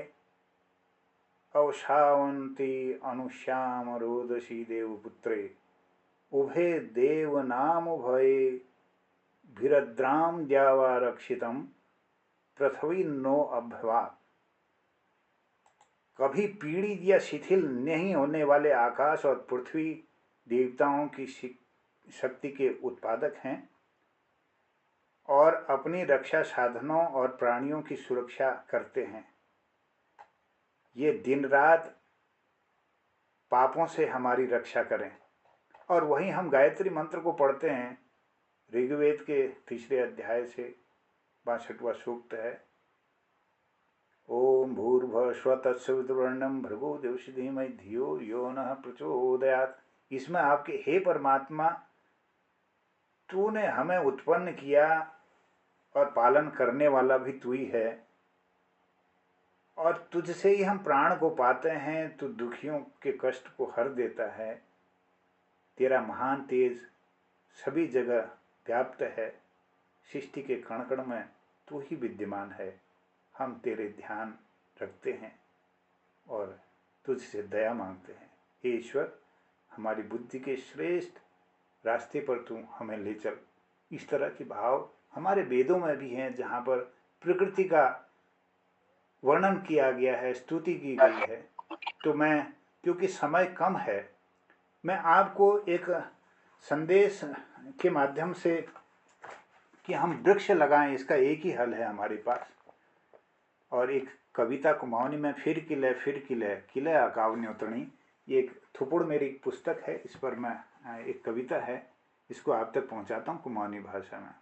अवशावंती अनुश्याम रोदसी देवपुत्रे उभे देव नाम भये भीरद्राम द्यावा रक्षितम पृथ्वी नो अभ्यवा, कभी पीड़ित या शिथिल नहीं होने वाले आकाश और पृथ्वी देवताओं की शक्ति के उत्पादक हैं और अपनी रक्षा साधनों और प्राणियों की सुरक्षा करते हैं। ये दिन रात पापों से हमारी रक्षा करें। और वहीं हम गायत्री मंत्र को पढ़ते हैं। ऋग्वेद के 3 अध्याय से 62वां सूक्त है। ओम भूर्भुवः स्वः तत्सवितुर्वरेण्यं भर्गो देवस्य धीमहि धियो यो नः प्रचोदयात्। इसमें आपके हे परमात्मा, तूने हमें उत्पन्न किया और पालन करने वाला भी तू ही है, और तुझसे ही हम प्राण को पाते हैं। तू दुखियों के कष्ट को हर देता है। तेरा महान तेज सभी जगह व्याप्त है। सृष्टि के कण कण में तू ही विद्यमान है। हम तेरे ध्यान रखते हैं और तुझसे दया मांगते हैं। हे ईश्वर, हमारी बुद्धि के श्रेष्ठ रास्ते पर तू हमें ले चल। इस तरह के भाव हमारे वेदों में भी हैं, जहाँ पर प्रकृति का वर्णन किया गया है, स्तुति की गई है। तो मैं, क्योंकि समय कम है, मैं आपको एक संदेश के माध्यम से कि हम वृक्ष लगाएं, इसका एक ही हल है हमारे पास। और एक कविता कुमाऊनी में फिर किले किले अकावन्योतणी, ये एक थुपुड़ मेरी पुस्तक है, इस पर मैं एक कविता है, इसको आप तक पहुंचाता हूँ कुमाऊनी भाषा में।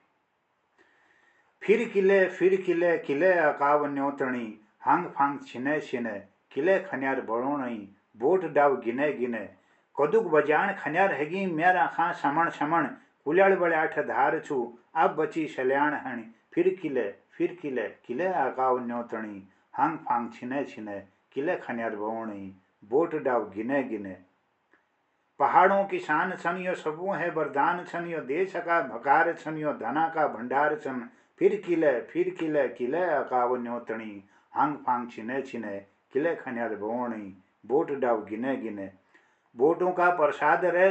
फिर किले किले अकावन्योतणी, हांग फांग छिने छिने, किले खन्यार बड़ोणई, बोट डाव गिने गिने, कदुक बजाण खन्यार हैगी मेरा खां समण समण, कुल्याड़ बड़े आठ धार छू अब बची सल्याण हणी। फिर किले किले अकावन्योतणी, हांग फांग छिने छिने, किले खन्यार बड़ोणई, बोट डाव गिने गिने। पहाड़ों की शान छन यो सबू है वरदान छन, यो देश का भकार छन, यो धना का भंडार छन। फिर किले किले अकावन्योतणी, हांग फांग छिने छिने, किले खन्यार बड़ोणई, बोट डाव गिने गिने। बोटों का प्रसाद रे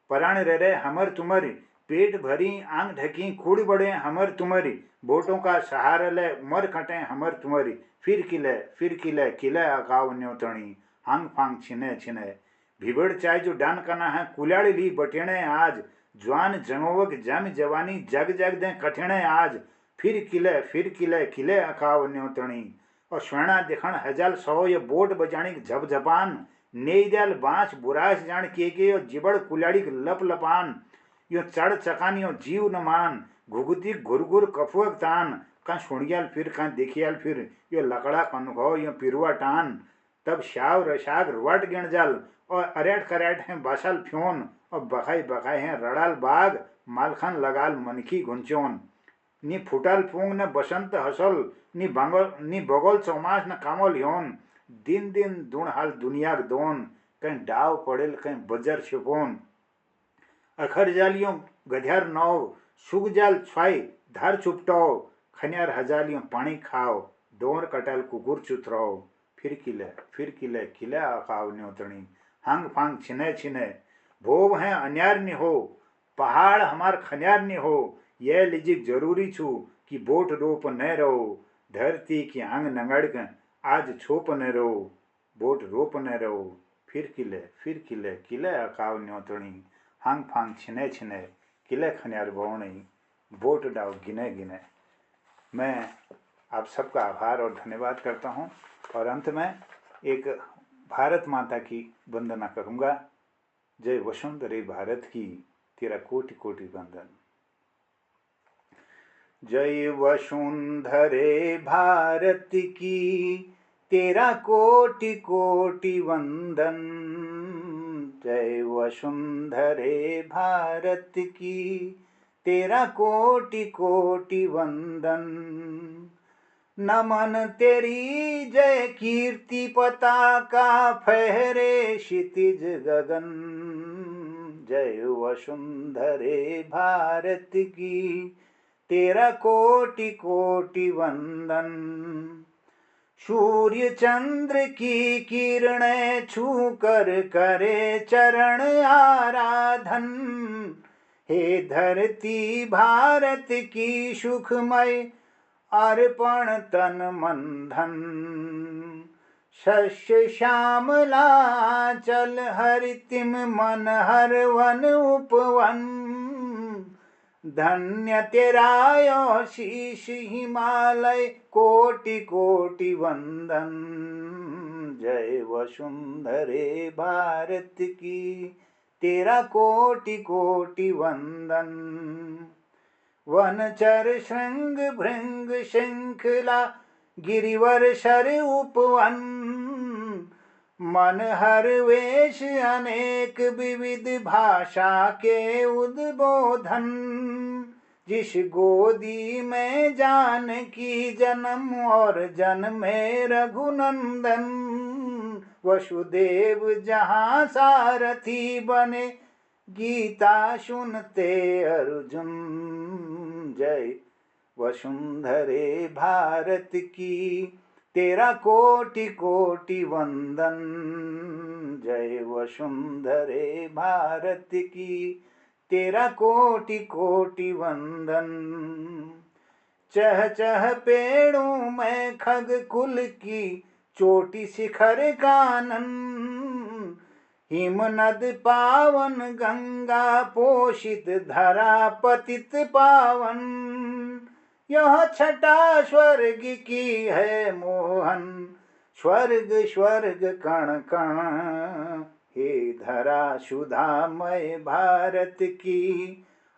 पराण रे हमर तुमरी, पेट भरी आंग ढकी खूड़ बड़े हमर तुमरी, बोटों का सहारा ले उमर कटे हमर तुमरी। फिर किले किले अकावन्योतणी, हांग फांग छिने छिने, भिबड़ चाय जो डान कना है कुल्याड़ी ली बटेणे आज, ज्वान जंगोवक जम जवानी जग जग दे कठिणे आज। फिर किले किले अकावन्योतणी, और स्वर्णा दिखण हजार सौ ये बोट बजाणी झपझपान, नेईदाल बाँस बुरास जान के और जिबड़ कुल्याड़ी लप लपान। यो चढ़ चकान यो जीव न मान, घुगुती घुरघुर कफुअक तान, कं सुणियाल फिर कं देखियाल फिर, यो लकड़ा कनघो यो पिरुआ टान। तब श्याव रसाग रुआट गिण जाल, और अरेट करेट हैं बासल फ्योन, और बखाई हैं रड़ाल बाग, मालखन लगाल मनखी घुंचोन। नी फुटाल फूंग न बसंत हसल, नी बगोल चौमास न कामोल योन। दिन दिन दुण हाल दुनियाक दोन, कहीं डाव पड़ेल कहीं बजर छिपोन। अखर जालियों गध्यार नौ, सुग जाल छाई धार चुपटाओ, खन्यार हजालियों पानी खाओ, डोर कटाल कुकुर चुतराओ। फिर किले किले अकावन्योतणी, हांग फांग छिने छिने, भोव हैं अन्यार हो, पहाड़ हमार खन्यार नि हो। यह लिजिक जरूरी छू कि बोट रोप न रहो, धरती की आंग नंगड़ आज छोप न रहो, बोट रोप न रहो। फिर किले किले अकावन्योतणी, हांग फांग छिने छिने, किले खन्यार बड़ोणई, बोट डाव गिने गिने। मैं आप सबका आभार और धन्यवाद करता हूँ, और अंत में एक भारत माता की वंदना करूँगा। जय वसुंधरे भारत की, तेरा कोटि कोटि वंदन। जय वसुंधरे भारत की, तेरा कोटि कोटि वंदन। जय वसुंधरे भारत की, तेरा कोटि कोटि वंदन। नमन तेरी जय कीर्ति पताका, फहरे क्षितिज गगन। जय वसुंधरे भारत की, तेरा कोटि कोटि वंदन। सूर्य चंद्र की किरणें छू कर करे चरण आराधन। हे धरती भारत की सुखमय, अर्पण तन मन धन। शस्य श्यामला चल हरितिम मन हर वन उपवन। धन्य तेरा यो शीश हिमालय कोटि कोटि वंदन। जय वसुंधरे भारत की तेरा कोटि कोटि वंदन। वनचर श्रृंग भृंग श्रृंखला गिरिवर शर उपवन। मनहर वेश अनेक विविध भाषा के उद्बोधन। जिस गोदी में जानकी जन्म और जन्मे रघुनंदन। वसुदेव जहाँ सारथी बने गीता सुनते अर्जुन। जय वसुंधरे भारत की तेरा कोटि कोटि वंदन। जय वसुंधरे भारत की तेरा कोटि कोटि वंदन। चह चह पेड़ों में खग कुल की चोटी शिखर कानन। हिम नद पावन गंगा पोषित धरा पतित पावन। यह छटा स्वर्ग की है मोहन। स्वर्ग स्वर्ग कण कण। हे धरा सुधामय भारत की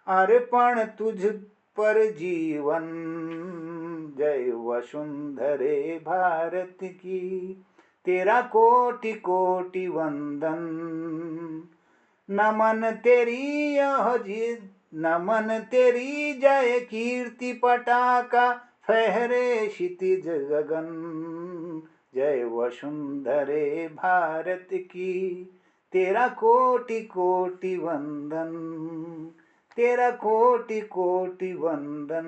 अर्पण तुझ पर जीवन। जय वसुंधरे भारत की तेरा कोटि कोटि वंदन। नमन तेरी यह जिद नमन तेरी जय कीर्ति पताका फहरे क्षितिज गगन। जय वसुंधरे भारत की तेरा कोटि कोटि वंदन। तेरा कोटि कोटि वंदन।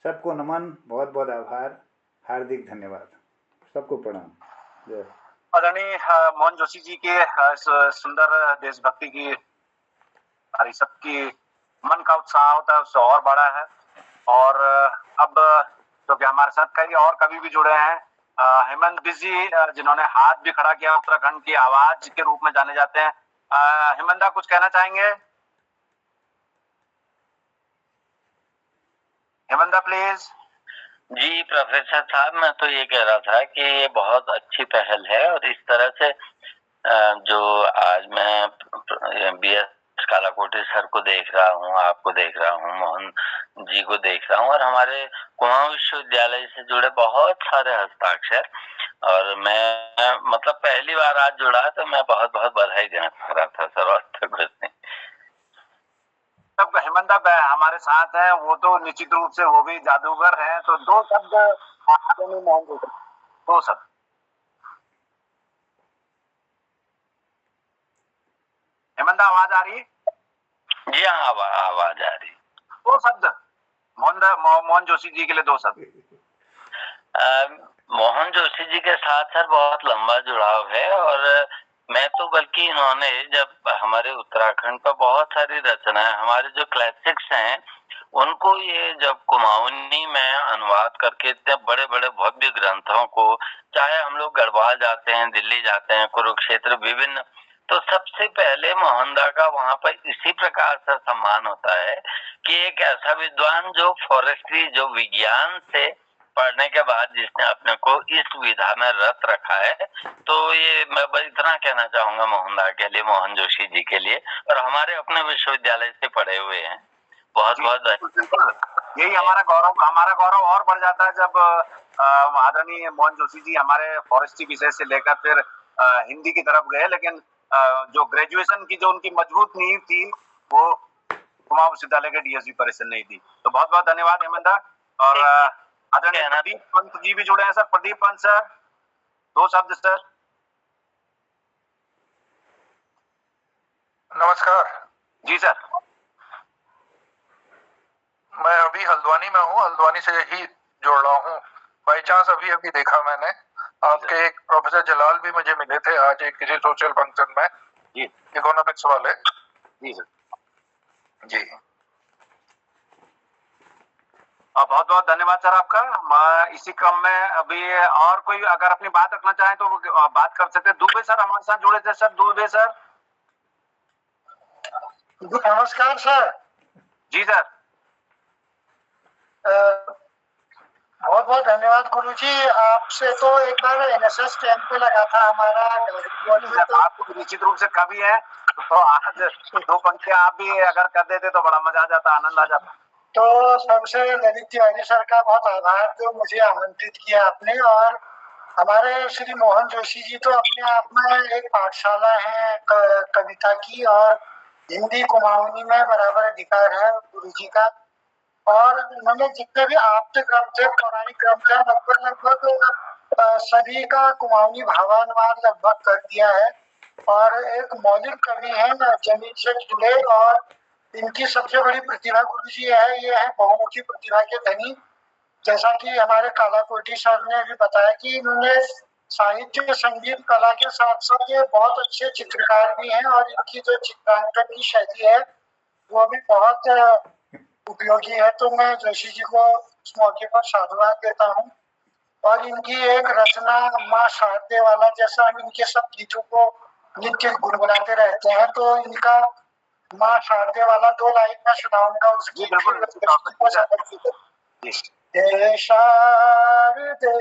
सबको नमन, बहुत बहुत आभार, हार्दिक धन्यवाद, सबको प्रणाम। जय। आदरणीय मोहन जोशी जी के इस सुंदर देशभक्ति की हमारी सबकी मन का उत्साह होता है उससे और बड़ा है। और अब तो क्या हमारे साथ कई और कवि भी जुड़े हैं। हेमंत बिजी जिन्होंने हाथ भी खड़ा किया, उत्तराखंड की आवाज के रूप में जाने जाते हैं। हेमंता कुछ कहना चाहेंगे? हेमंता प्लीज। जी प्रोफेसर साहब, मैं तो ये कह रहा था कि ये बहुत अच्छी पहल है और इस तरह से जो आज मैं BS कालाकोटी सर को देख रहा हूँ, आपको देख रहा हूँ, मोहन जी को देख रहा हूँ और हमारे कुमाऊं विश्वविद्यालय से जुड़े बहुत सारे हस्ताक्षर, और मैं मतलब पहली बार आज जुड़ा तो मैं बहुत बहुत बधाई देना चाह रहा था सर, और तो कुछ नहीं। अब हेमंता हमारे साथ है, वो तो निश्चित रूप से वो भी जादूगर हैं, तो दो शब्द मोहन जी, दो शब्द। हेमंता आवाज आ रही है? जी हाँ, आवाज आ रही। दो शब्द मोहन जोशी जी के लिए, दो शब्द। मोहन जोशी जी के साथ सर बहुत लंबा जुड़ाव है, और मैं तो बल्कि इन्होंने जब हमारे उत्तराखंड पर बहुत सारी रचनाएं, हमारे जो क्लासिक्स हैं उनको ये जब कुमाऊनी में अनुवाद करके इतने बड़े बड़े भव्य ग्रंथों को, चाहे हम लोग गढ़वाल जाते हैं, दिल्ली जाते हैं, कुरुक्षेत्र, विभिन्न, तो सबसे पहले मोहनदा का वहाँ पर इसी प्रकार से सम्मान होता है कि एक ऐसा विद्वान जो फॉरेस्ट्री, जो विज्ञान से पढ़ने के बाद जिसने अपने को इस विधा में रत रखा है, तो ये मैं बस इतना कहना चाहूंगा मोहनदा के लिए, मोहन जोशी जी के लिए, और हमारे अपने विश्वविद्यालय से पढ़े हुए हैं। बहुत बहुत यही हमारा गौरव और बढ़ जाता है जब आदरणीय मोहन जोशी जी हमारे फॉरेस्ट्री विषय से लेकर फिर हिंदी की तरफ गए, लेकिन जो ग्रेजुएशन की जो उनकी मजबूत नींव थी वो कुमाऊं विश्वविद्यालय के DSV परिषद नहीं थी। तो बहुत बहुत धन्यवाद हेमंता। और आदरणीय प्रदीप पंत जी भी जुड़े हैं सर। प्रदीप पंत सर, दो शब्द सर। नमस्कार जी सर। मैं अभी हल्द्वानी में हूँ, हल्द्वानी से ही जोड़ रहा हूँ। बाई चांस अभी देखा मैंने आपके एक प्रोफेसर जलाल भी मुझे मिले थे आज एक किसी सोशल फंक्शन में, जी इकोनॉमिक्स वाले। जी सर। जी बहुत बहुत धन्यवाद सर आपका। मैं इसी क्रम में अभी और कोई अगर अपनी बात रखना चाहें तो वो बात कर सकते हैं। दुबे सर हमारे साथ जुड़े थे। Sir Dubey sir. नमस्कार सर। जी सर। बहुत बहुत धन्यवाद गुरुजी। आपसे तो एक बार एनएसएस कैंप पे लगा था हमारा। आपको निश्चित रूप से कभी है तो आज 2 पंक्तियां आप भी अगर कर देते तो बड़ा मजा आ जाता, आनंद आ जाता। तो सबसे ललित तिवारी सर का बहुत आभार जो मुझे आमंत्रित किया आपने। और हमारे श्री मोहन जोशी जी तो अपने आप में एक पाठशाला है कविता की, और हिंदी कुमाऊनी में बराबर अधिकार है गुरुजी का। और उन्होंने जितने भी आप्त क्रम थे, पौराणिक क्रम थे, लगभग सभी का कुमाऊनी भावानुवाद लगभग कर दिया है। और एक मौलिक कवि है जमीन से जुड़े, और इनकी सबसे बड़ी प्रतिभा गुरुजी है, ये है बहुमुखी प्रतिभा के धनी। जैसा कि हमारे कालाकोटी सर ने भी बताया कि इन्होंने साहित्य संगीत कला के साथ साथ ये बहुत अच्छे चित्रकार भी हैं, और इनकी जो चित्रांकन की शैली है वो भी बहुत उपयोगी है। तो मैं जोशी जी को इस मौके पर साधुवाद देता हूँ। और इनकी एक रचना माँ शारदे वाला, जैसा हम इनके सब गीतों को नित्य गुनगुनाते रहते हैं, तो इनका माँ शारदे वाला 2 लाइन में सुनाऊंगा उस गीत को समर्पित है। हे शारदे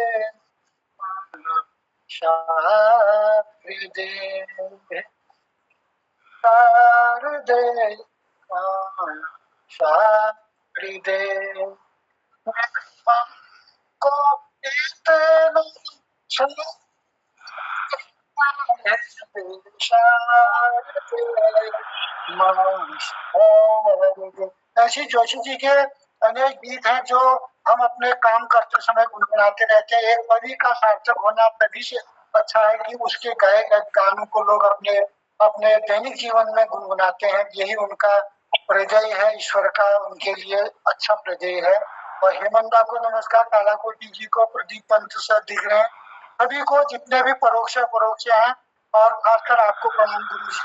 शारदे शारदे शारदे को ऐसी जोशी जी के अनेक गीत हैं जो हम अपने काम करते समय गुनगुनाते रहते हैं। एक कवि का सार्थक होना तभी से अच्छा है कि उसके गाए गए गानों को लोग अपने अपने दैनिक जीवन में गुनगुनाते हैं। यही उनका प्रजय है, ईश्वर का उनके लिए अच्छा प्रजय है। और हेमंता को नमस्कार, कालाकोटी जी को, प्रदीप पंत सर दिख रहे हैं, सभी को जितने भी परोक्ष अपरोक्ष हैं, और खासकर आपको प्रणाम गुरु जी।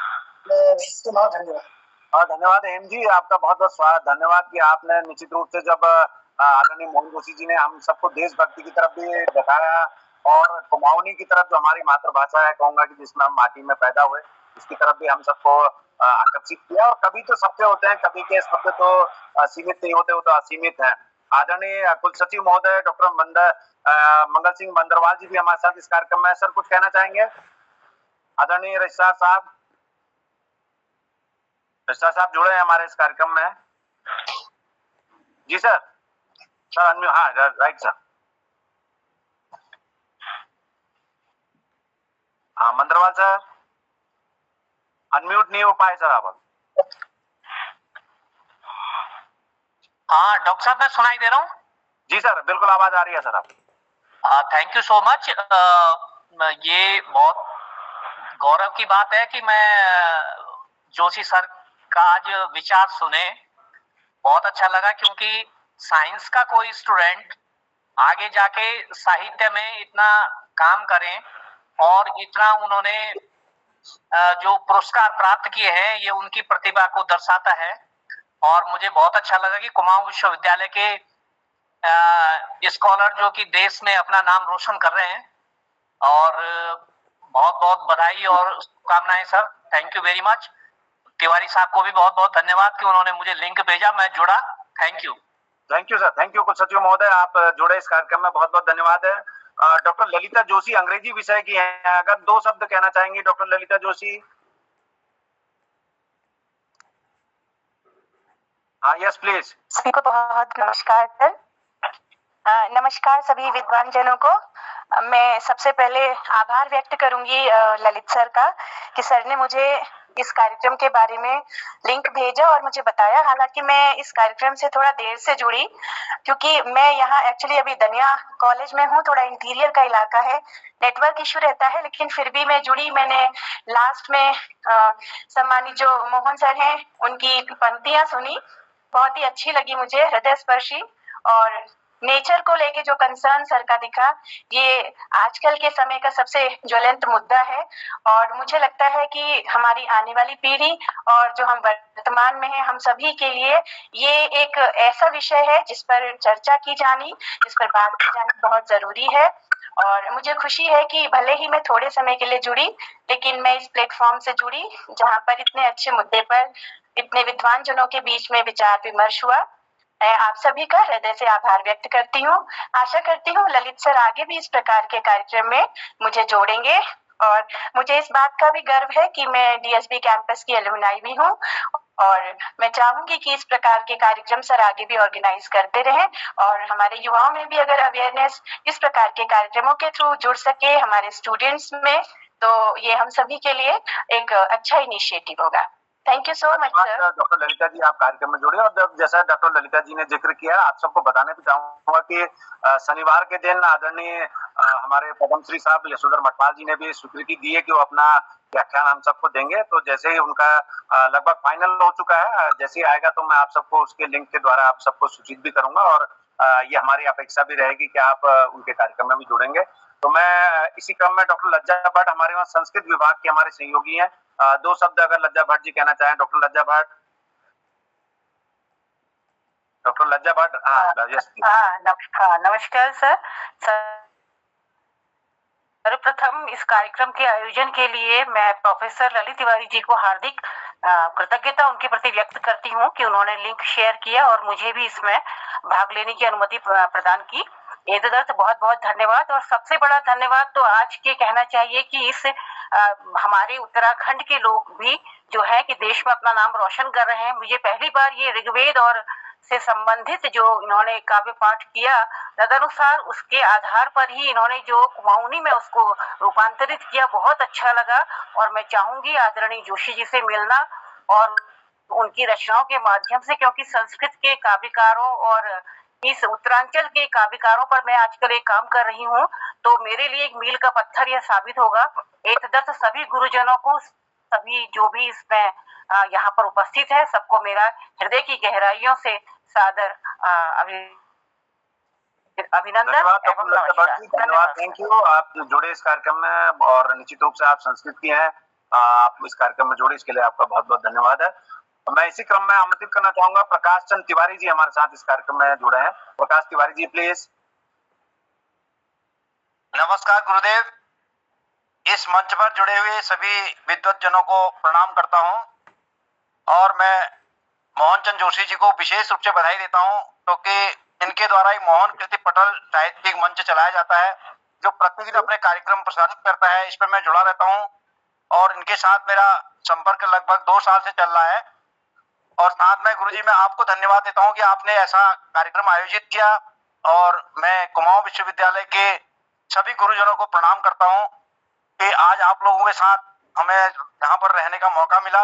धन्यवाद। धन्यवाद हेम जी, आपका बहुत बहुत धन्यवाद कि आपने निश्चित रूप से जब आदरणीय मोहन जोशी जी ने हम सबको देशभक्ति की तरफ भी दिखाया, और कुमाऊनी की तरफ जो हमारी मातृभाषा है, कहूंगा कि जिसमें हम माटी में पैदा हुए, उसकी तरफ भी हम सबको आकर्षित किया। और कवि तो सबके होते हैं, कवि के शब्द तो सीमित नहीं होते, वो तो असीमित है। आदरणीय कुल सचिव महोदय डॉक्टर मंगल सिंह बंदरवाल जी भी हमारे साथ इस कार्यक्रम में। सर कुछ कहना चाहेंगे? आदरणीय रजिस्ट्रार साहब, रजिस्ट्रार साहब जुड़े हैं हमारे इस कार्यक्रम में। जी सर। सर अनम्यूट, हाँ राइट सर। हाँ मंदरवाल सर अनम्यूट नहीं हो पाए सर आप। हाँ डॉक्टर साहब, मैं सुनाई दे रहा हूँ? जी सर बिल्कुल आवाज आ रही है सर आप। Thank you so much. ये बहुत गौरव की बात है कि मैं जोशी सर का आज विचार सुने। बहुत अच्छा लगा, क्योंकि साइंस का कोई स्टूडेंट आगे जाके साहित्य में इतना काम करें, और इतना उन्होंने जो पुरस्कार प्राप्त किए हैं, ये उनकी प्रतिभा को दर्शाता है। और मुझे बहुत अच्छा लगा कि कुमाऊं विश्वविद्यालय के स्कॉलर जो कि देश में अपना नाम रोशन कर रहे हैं, और बहुत बहुत बधाई और शुभकामनाएं sir. Thank you very much. Tiwari साहब को भी बहुत बहुत धन्यवाद कि उन्होंने मुझे लिंक भेजा, मैं जुड़ा। Thank you. Thank you sir, thank you कुल सचिव महोदय, आप जुड़े इस कार्यक्रम में, बहुत बहुत धन्यवाद है। डॉक्टर ललिता जोशी अंग्रेजी विषय की हैं, अगर 2 शब्द कहना चाहेंगी डॉक्टर ललिता जोशी। हाँ यस प्लीज। सभी को बहुत नमस्कार सर। नमस्कार सभी विद्वान जनों को। मैं सबसे पहले आभार व्यक्त करूंगी ललित सर का, कि सर ने मुझे इस कार्यक्रम के बारे में लिंक भेजा और मुझे बताया। हालांकि मैं इस कार्यक्रम से थोड़ा देर से जुड़ी, क्योंकि मैं यहाँ एक्चुअली अभी दनिया कॉलेज में हूँ, थोड़ा इंटीरियर का इलाका है, नेटवर्क इशू रहता है, लेकिन फिर भी मैं जुड़ी। मैंने लास्ट में सम्मानित जो मोहन सर हैं उनकी पंक्तियां सुनी, बहुत ही अच्छी लगी मुझे, हृदय स्पर्शी। और नेचर को लेके जो कंसर्न सर का दिखा, ये आजकल के समय का सबसे ज्वलंत मुद्दा है और मुझे लगता है कि हमारी आने वाली पीढ़ी और जो हम वर्तमान में हैं, हम सभी के लिए ये एक ऐसा विषय है जिस पर चर्चा की जानी, जिस पर बात की जानी बहुत जरूरी है। और मुझे खुशी है कि भले ही मैं थोड़े समय के लिए जुड़ी, लेकिन मैं इस प्लेटफॉर्म से जुड़ी जहाँ पर इतने अच्छे मुद्दे पर इतने विद्वान जनों के बीच में विचार विमर्श हुआ। मैं आप सभी का हृदय से आभार व्यक्त करती हूँ। आशा करती हूँ ललित सर आगे भी इस प्रकार के कार्यक्रम में मुझे जोड़ेंगे और मुझे इस बात का भी गर्व है कि मैं डीएसबी कैंपस की एलुमनाई भी हूँ और मैं चाहूंगी कि इस प्रकार के कार्यक्रम सर आगे भी ऑर्गेनाइज करते रहें और हमारे युवाओं में भी अगर अवेयरनेस इस प्रकार के कार्यक्रमों के थ्रू जुड़ सके हमारे स्टूडेंट्स में, तो ये हम सभी के लिए एक अच्छा इनिशिएटिव होगा। Thank you so much sir. Doctor Lalita ji आप कार्यक्रम में जुड़े और जैसा डॉक्टर ललिता जी ने जिक्र किया, आप सबको बताने भी चाहूंगा कि शनिवार के दिन आदरणीय हमारे पद्मश्री साहब यशोधर मटवाल जी ने भी स्वीकृति दी है कि वो अपना व्याख्यान हम सबको देंगे। तो जैसे ही उनका लगभग फाइनल हो चुका है, जैसे ही आएगा तो मैं आप सबको उसके लिंक के द्वारा आप सबको सूचित भी करूंगा और ये हमारी अपेक्षा भी रहेगी कि आप उनके कार्यक्रम में भी जुड़ेंगे। तो मैं इसी क्रम में डॉक्टर लज्जा भट्ट हमारे वहाँ संस्कृत विभाग के हमारे सहयोगी हैं, दो शब्द अगर लज्जा भट्ट जी कहना चाहें। डॉक्टर लज्जा भट्ट, डॉक्टर लज्जा भट्ट। नमस्कार सर। सर्वप्रथम इस कार्यक्रम के आयोजन के लिए मैं प्रोफेसर ललित तिवारी जी को हार्दिक कृतज्ञता उनके प्रति व्यक्त करती हूँ कि उन्होंने लिंक शेयर किया और मुझे भी इसमें भाग लेने की अनुमति प्रदान की। एतदर्थ बहुत बहुत धन्यवाद। और सबसे बड़ा धन्यवाद तो आज के कहना चाहिए कि इस हमारे उत्तराखंड के लोग भी जो है कि देश में अपना नाम रोशन कर रहे हैं। मुझे पहली बार ये ऋग्वेद और से संबंधित जो इन्होंने काव्य पाठ किया, तदनुसार उसके आधार पर ही इन्होंने जो कुमाऊनी में उसको रूपांतरित किया, बहुत अच्छा लगा। और मैं चाहूंगी आदरणीय जोशी जी से मिलना और उनकी रचनाओं के माध्यम से, क्योंकि संस्कृत के काव्यकारों और इस उत्तरांचल के काव्यकारों पर मैं आजकल एक काम कर रही हूँ, तो मेरे लिए एक मील का पत्थर यह साबित होगा। एतदर्थ सभी गुरुजनों को, सभी जो भी इसमें यहाँ पर उपस्थित है, सबको मेरा हृदय की गहराइयों से सादर अभिनंदन एवं धन्यवाद। Thank you. आप जुड़े इस कार्यक्रम में और निश्चित रूप से आप संस्कृत की हैं, आप इस कार्यक्रम में जुड़े, इसके लिए आपका बहुत बहुत धन्यवाद है। मैं इसी क्रम में आमंत्रित करना चाहूंगा प्रकाश चंद तिवारी जी हमारे साथ इस कार्यक्रम में जुड़े हैं। प्रकाश तिवारी जी प्लीज। नमस्कार गुरुदेव। इस मंच पर जुड़े हुए सभी विद्वत जनों को प्रणाम करता हूं और मैं मोहन चंद जोशी जी को विशेष रूप से बधाई देता हूं, क्योंकि इनके द्वारा ही मोहन कृति पटल साहित्यिक मंच चलाया जाता है जो प्रतिदिन अपने कार्यक्रम प्रसारित करता है। इस पर मैं जुड़ा रहता हूं और इनके साथ मेरा संपर्क लगभग 2 साल से चल रहा है। और साथ में गुरुजी मैं आपको धन्यवाद देता हूं कि आपने ऐसा कार्यक्रम आयोजित किया और मैं कुमाऊं विश्वविद्यालय के सभी गुरुजनों को प्रणाम करता हूं कि आज आप लोगों के साथ हमें यहाँ पर रहने का मौका मिला।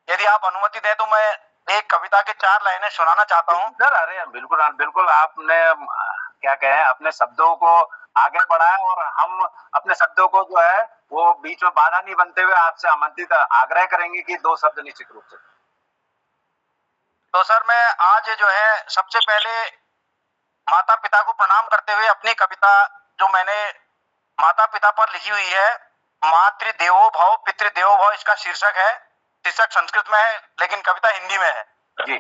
यदि आप अनुमति दें तो मैं एक कविता के 4 लाइनें सुनाना चाहता हूँ। सर अरे बिल्कुल बिल्कुल, आपने क्या कहें अपने शब्दों को आगे बढ़ाया और हम अपने शब्दों को जो है वो बीच में बाधा नहीं बनते हुए आपसे आमंत्रित आग्रह करेंगे कि 2 शब्द निश्चित रूप से। तो सर मैं आज जो है सबसे पहले माता पिता को प्रणाम करते हुए अपनी कविता जो मैंने माता पिता पर लिखी हुई है, मातृदेवो भव पितृदेवो भव, इसका शीर्षक है। शीर्षक संस्कृत में है लेकिन कविता हिंदी में है जी।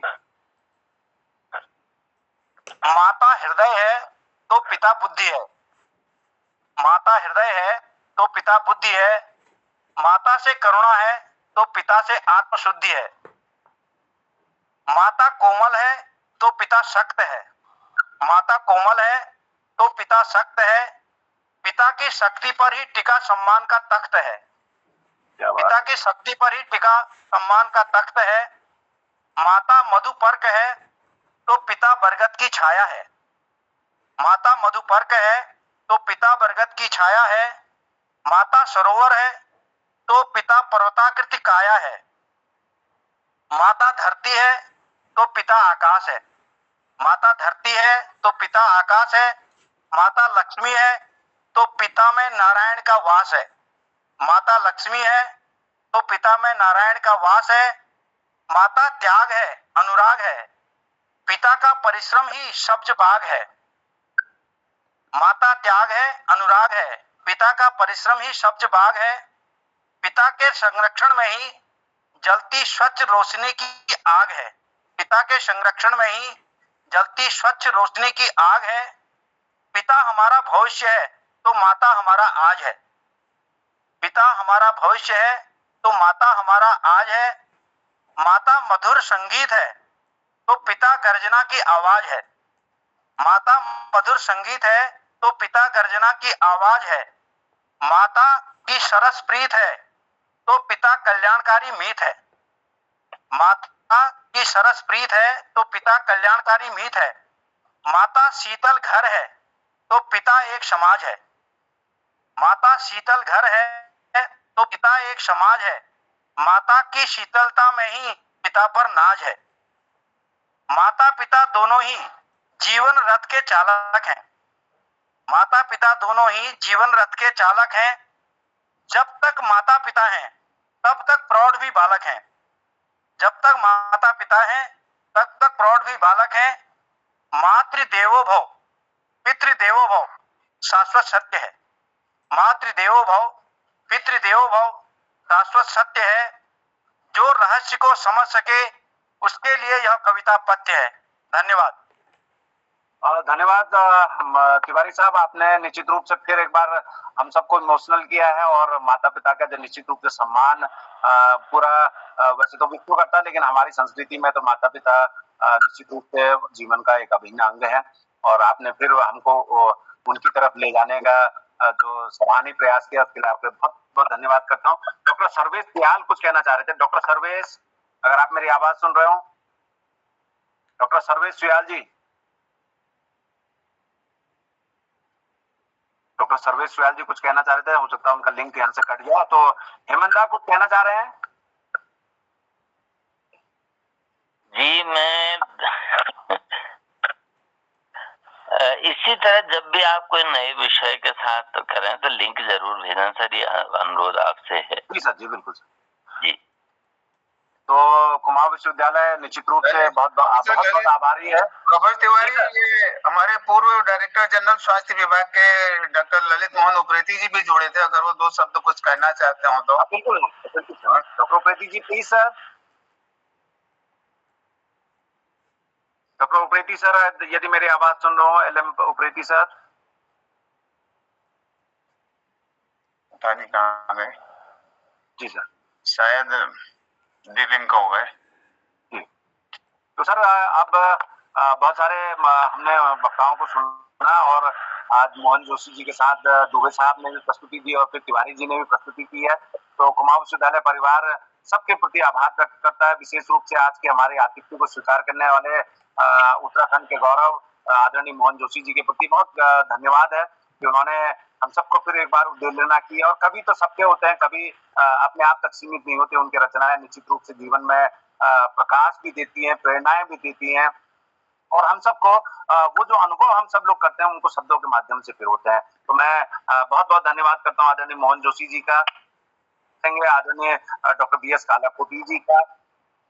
माता हृदय है तो पिता बुद्धि है, माता हृदय है तो पिता बुद्धि है, माता से करुणा है तो पिता से आत्मशुद्धि है, माता कोमल है तो पिता शक्त है, माता कोमल है तो पिता शक्त है, पिता की शक्ति पर ही टिका सम्मान का तख्त है, पिता की शक्ति पर ही टिका सम्मान का तख्त है, माता मधुपर्क है तो पिता बरगद की छाया है, माता मधुपर्क है तो पिता बरगद की छाया है, माता सरोवर है तो पिता पर्वताकृति काया है, माता धरती है तो पिता आकाश है, माता धरती है तो पिता आकाश है, माता लक्ष्मी है तो पिता में नारायण का वास है, माता लक्ष्मी है तो पिता में नारायण का वास है, माता त्याग है अनुराग है, पिता का परिश्रम ही सब्ज बाग है, माता त्याग है, अनुराग है, पिता का परिश्रम ही सब्ज बाग है, पिता के संरक्षण में ही जलती स्वच्छ रोशनी की आग है, पिता के संरक्षण में ही जलती स्वच्छ रोशनी की आग है, पिता हमारा भविष्य है तो माता हमारा आज है, पिता हमारा भविष्य है तो माता हमारा आज है, माता मधुर संगीत है तो पिता गर्जना की आवाज है, माता मधुर संगीत है तो पिता गर्जना की आवाज है, माता की सरस प्रीत है तो पिता कल्याणकारी मीत है, माता की सरस प्रीत है तो पिता कल्याणकारी मीत है, माता शीतल घर है तो पिता एक समाज है, माता शीतल घर है तो पिता एक समाज है, माता की शीतलता में ही पिता पर नाज है, माता पिता दोनों ही जीवन रथ के चालक हैं, माता पिता दोनों ही जीवन रथ के चालक हैं, जब तक माता पिता हैं तब तक प्रौढ़ भी बालक हैं, जब तक माता पिता हैं तब तक प्रौढ़ भी बालक हैं, मातृदेवो भव पितृदेवो भव शाश्वत सत्य है, मातृदेवो भव पितृदेवो भव शाश्वत सत्य है, जो रहस्य को समझ सके उसके लिए यह कविता पद्य है। धन्यवाद। धन्यवाद तिवारी साहब, आपने निश्चित रूप से फिर एक बार हम सबको इमोशनल किया है और माता पिता का जो निश्चित रूप से सम्मान पूरा वैसे तो विश्व करता है, लेकिन हमारी संस्कृति में तो माता पिता निश्चित रूप से जीवन का एक अभिन्न अंग है और आपने फिर हमको उनकी तरफ ले जाने का जो सराहनीय प्रयास किया उसके लिए आपके बहुत बहुत धन्यवाद करता हूँ। डॉक्टर सर्वेश दयाल कुछ कहना चाह रहे थे। डॉक्टर सर्वेश, अगर आप मेरी आवाज सुन रहे हो, डॉक्टर सर्वेश सुयाल जी, डॉक्टर सर्वेश सुयाल जी कुछ कहना चाह रहे थे, हो सकता है उनका लिंक यहाँ से कट गया। तो हेमंता कुछ कहना चाह रहे हैं? जी, मैं इसी तरह जब भी आप कोई नए विषय के साथ करें तो लिंक जरूर भेजना सर, ये अनुरोध आपसे है। जी सर, जी बिल्कुल सर जी। तो कुमाऊं विश्वविद्यालय निश्चित रूप से बहुत बहुत आभारी है। प्रोफेसर तिवारी, ये हमारे पूर्व डायरेक्टर जनरल स्वास्थ्य विभाग के डॉक्टर ललित मोहन उप्रेती जी भी जुड़े थे, अगर वो दो शब्द कुछ कहना चाहते हो तो। बिल्कुल doctor Upreti ji please sir. Doctor Upreti sir, यदि मेरी आवाज सुन रहे हो, एलएम उप्रेती सर। पता नहीं कहाँ गए। जी सर, शायद डिलिंक हो गए। तो सर अब बहुत सारे हमने वक्ताओं को सुना और आज मोहन जोशी जी के साथ दुबे साहब ने भी प्रस्तुति दी और फिर तिवारी जी ने भी प्रस्तुति की है। तो कुमाऊं विश्वविद्यालय परिवार सबके प्रति आभार व्यक्त करता है, विशेष रूप से आज के हमारे आतिथ्य को स्वीकार करने वाले उत्तराखंड के गौरव आदरणीय मोहन जोशी जी के प्रति बहुत धन्यवाद है कि उन्होंने हम सबको फिर एक बार उद्वेलना की। और कभी तो सबके होते हैं, कभी अपने आप तक सीमित नहीं होते, उनके रचनाएं निश्चित रूप से जीवन में प्रकाश भी देती हैं, प्रेरणाएं भी देती हैं और हम सबको वो जो अनुभव हम सब लोग करते हैं उनको शब्दों के माध्यम से फिर होते हैं। तो मैं बहुत बहुत धन्यवाद करता हूँ आदरणीय मोहन जोशी जी का, आदरणीय डॉक्टर BS कालाकोटी जी का,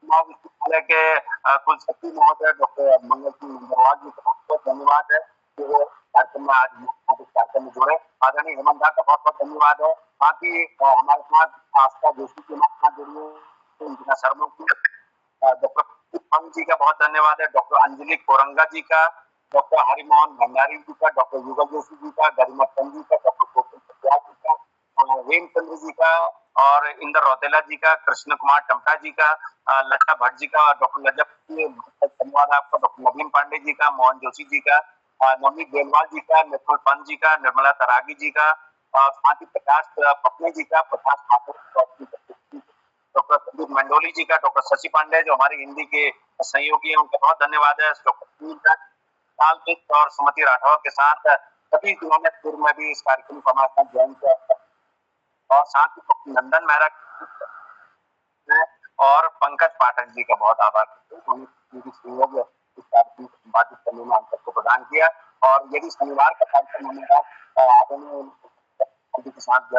विश्वविद्यालय के कुलसचिव महोदय डॉक्टर मंगल सिंह अग्रवाल जी का बहुत धन्यवाद है कि वो कार्यक्रम में आज कार्यक्रम में जुड़े। आदरणीय हेमंता का बहुत बहुत धन्यवाद है, बाकी हमारे साथ आस्था जोशी के साथ जुड़िए, इंदिरा शर्मा की, डॉक्टर जी का बहुत धन्यवाद है, डॉक्टर अंजलि कोरंगा जी का, डॉक्टर हरिमोहन भंडारी जी का, डॉक्टर युगल जोशी जी का, गरिमा चंद जी का, डॉक्टर गोकुल सत्याल जी का, हेमचंद्र जी का और इंदर रौतेला जी का, कृष्ण कुमार टमटा जी का, लता भट्ट जी का, डॉक्टर नजफ जी, धन्यवाद आपका, डॉक्टर नवीन पांडे जी का, मोहन जोशी जी का, नवनीत बेलवाल जी का, निपुण पंत जी का, निर्मला तरागी जी का, साथी प्रकाश पटने जी का, प्रकाश ठाकुर, डॉक्टर संदीप मंडोली जी का, डॉक्टर शशि पांडे जो हमारे हिंदी के सहयोगी हैं उनका बहुत धन्यवाद है, डॉक्टर और सुमति राठौर के साथ सभी जिन्होंने पूर्व में भी इस कार्यक्रम को हमारे साथ ज्वाइन किया और साथ ही नंदन मेहरा और पंकज पाठक जी का बहुत आभार सहयोग इस कार्यक्रम को संपादित करने में हम सबको प्रदान किया। और यदि शनिवार का कार्यक्रम हमारा के साथ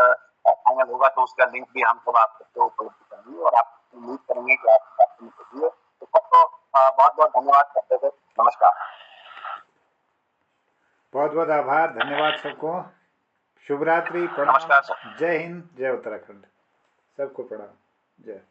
फाइनल होगा तो उसका लिंक भी हम सब आप सबको उपलब्ध करेंगे और आप उम्मीद करेंगे कि आप कार्यक्रम के लिए तो सबको बहुत बहुत धन्यवाद करते हुए नमस्कार। बहुत बहुत आभार, धन्यवाद सबको। शुभ रात्रि, प्रणाम। नमस्कार सर। जय हिंद, जय उत्तराखंड। सबको प्रणाम, जय।